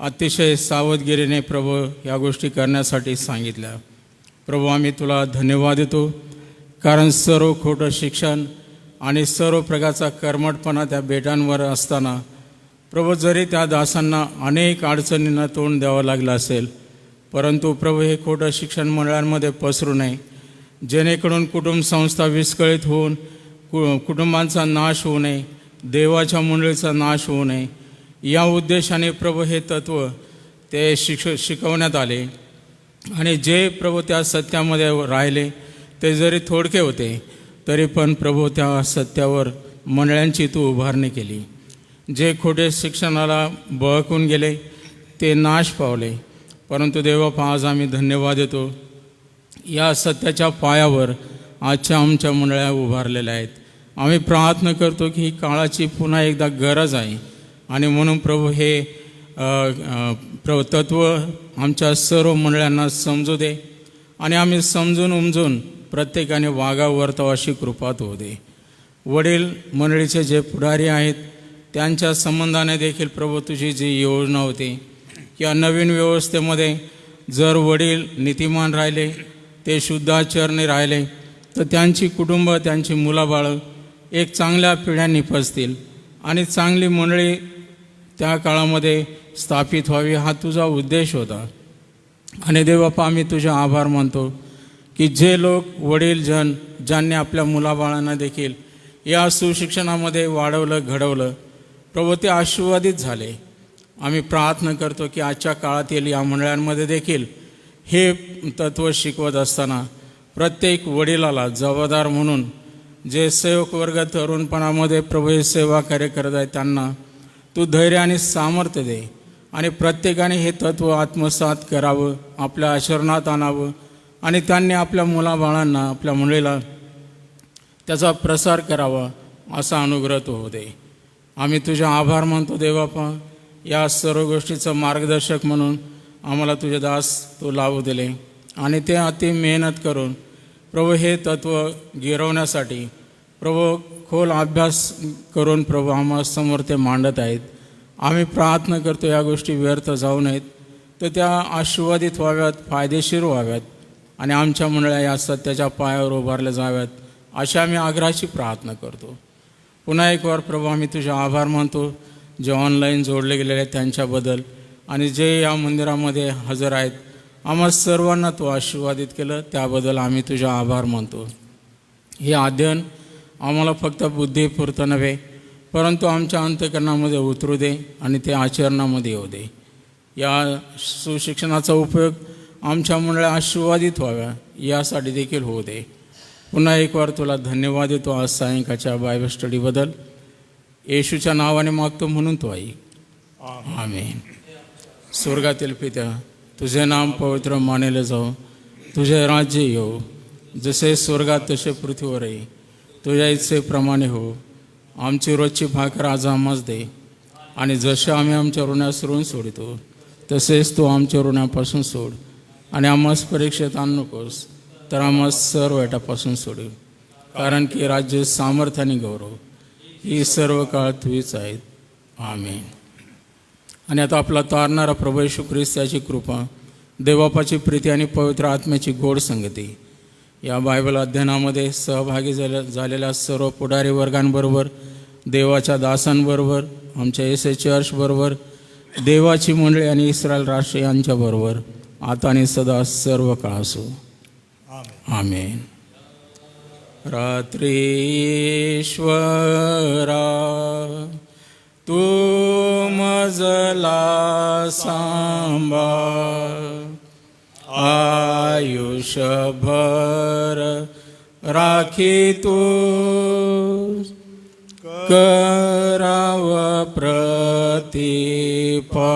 Speaker 4: अतिशय सावधगिरीने प्रभू या गोष्टी करण्यासाठी सांगितल्या. प्रभू, आम्ही तुला धन्यवाद देतो, कारण सर्व खोटं शिक्षण आणि सर्व प्रकारचा कर्मठपणा त्या बेटांवर असताना प्रभू जरी त्या दासांना अनेक अडचणींना तोंड द्यावं लागलं असेल, परंतु प्रभू हे खोटं शिक्षण मंडळांमध्ये पसरू नये, जेणेकरून कुटुंब संस्था विस्कळीत होऊन कुटुंबांचा नाश होऊ नये, देवाच्या मंडळीचा नाश होऊ नये, या उद्देशाने प्रभू हे तत्त्व ते शिकवण्यात आले. आणि जे प्रभू त्या सत्यामध्ये राहिले ते जरी थोडके होते तरी पण प्रभू त्या सत्यावर मंडळांची तू उभारणी केली. जे खोटे शिक्षणाला बळकून गेले ते नाश पावले, परंतु देवापा आज आम्ही धन्यवाद देतो, या सत्याच्या पायावर आजच्या आमच्या मंडळ्या उभारलेल्या आहेत. आम्ही प्रार्थना करतो की ही काळाची पुन्हा एकदा गरज आहे आणि म्हणून प्रभू हे तत्व आमच्या सर्व मंडळांना समजू दे आणि आम्ही समजून उमजून प्रत्येकाने वागावं वर्तावं अशी कृपा होऊ दे. वडील मंडळीचे जे पुढारी आहेत त्यांच्या संबंधाने देखील प्रभू तुझी जी योजना होती या नवीन व्यवस्थेमध्ये जर वडील नीतिमान राहिले, ते शुद्धाचरणी राहिले, तर त्यांची कुटुंब, त्यांची मुलाबाळं एक चांगल्या पिढ्या निपजतील आणि चांगली मंडळी त्या काळामध्ये स्थापित व्हावी, हा तुझा उद्देश होता. आणि देवबापा, आम्ही तुझे आभार मानतो की जे लोक वडीलजन ज्यांनी आपल्या मुलाबाळांना देखील या सुशिक्षणामध्ये वाढवलं, घडवलं, प्रभू ते आशीर्वादित झाले. आम्ही प्रार्थना करतो की आजच्या काळातील या मंडळांमध्ये देखील हे तत्त्व शिकवत असताना प्रत्येक वडिलाला जबाबदार म्हणून जे सेवक वर्ग तरुणपणामध्ये प्रभू हे सेवा कार्य करत आहेत त्यांना तू धैर्य आणि सामर्थ्य दे आणि प्रत्येकाने हे तत्त्व आत्मसात करावं, आपल्या आचरणात आणावं आणि त्यांनी आपल्या मुलाबाळांना, आपल्या मुलीला त्याचा प्रसार करावा असा अनुग्रह तो होऊ दे. आम्ही तुझे आभार मानतो देवापा, या सर्व गोष्टीचं मार्गदर्शक म्हणून आम्हाला तुझे दास तू लावू दिले आणि ते अति मेहनत करून प्रभू हे तत्त्व गिरवण्यासाठी प्रभू खोल अभ्यास करून प्रभू आम्हासमोर ते मांडत आहेत. आम्ही प्रार्थना करतो या गोष्टी व्यर्थ जाऊ नयेत, तर त्या आशीर्वादित व्हाव्यात, फायदेशीर व्हाव्यात आणि आमच्या मंडळ्या या सत्याच्या पायावर उभारल्या जाव्यात अशी आम्ही आग्रहाची प्रार्थना करतो. पुन्हा एक वार प्रभू आम्ही तुझे आभार मानतो, जे ऑनलाईन जोडले गेलेले आहेत त्यांच्याबद्दल आणि जे या मंदिरामध्ये हजर आहेत, आम्हा सर्वांना तू आशीर्वादित केलं त्याबद्दल आम्ही तुझे आभार मानतो. हे अध्ययन आम्हाला फक्त बुद्धीपुरतं नव्हे, परंतु आमच्या अंतःकरणामध्ये उतरू दे आणि ते आचरणामध्ये येऊ दे. या सुशिक्षणाचा उपयोग आमच्या मंडळात आशीर्वादित व्हाव्या यासाठी देखील होऊ दे. पुन्हा एक वार तुला धन्यवाद देतो आज सायंकाळच्या बायबल स्टडीबद्दल. येशूच्या नावाने मागतो म्हणून तो ऐक. आमेन. स्वर्गातील पित्या, तुझे नाम पवित्र मानले जाओ, तुझे राज्य येऊ, जसे स्वर्गात तसे पृथ्वीवरही तुझ्या इच्छेप्रमाणे हो. आमची रोजची भाकर आज आम्हास दे, आणि जसे आम्ही आमच्या ऋणास ऋण सोडितो तसेच तू आमच्या ऋणापासून सोड, आणि आम्हास परीक्षेत आणू नकोस, तर आम्हास सर्व वाईटापासून सोडू. कारण की राज्य, सामर्थ्य आणि गौरव ही सर्व काळ तुझीच आहेत. आमेन. आणि आता आपला तारणारा प्रभू येशू ख्रिस्त याची कृपा, देवबापाची प्रीती आणि पवित्र आत्म्याची गोड संगती या बायबल अध्ययनामध्ये सहभागी झालेल्या सर्व पुढारी वर्गांबरोबर, देवाच्या दासांबरोबर, आमच्या एस चर्चबरोबर, देवाची मंडळी आणि इस्रायल राष्ट्र यांच्याबरोबर आता आणि सदा सर्व काळ असो. आमेन. रात्री ईश्वरा तू मजला सांभाळ, आयुष्यभर राखी तू कराव प्रतिपा.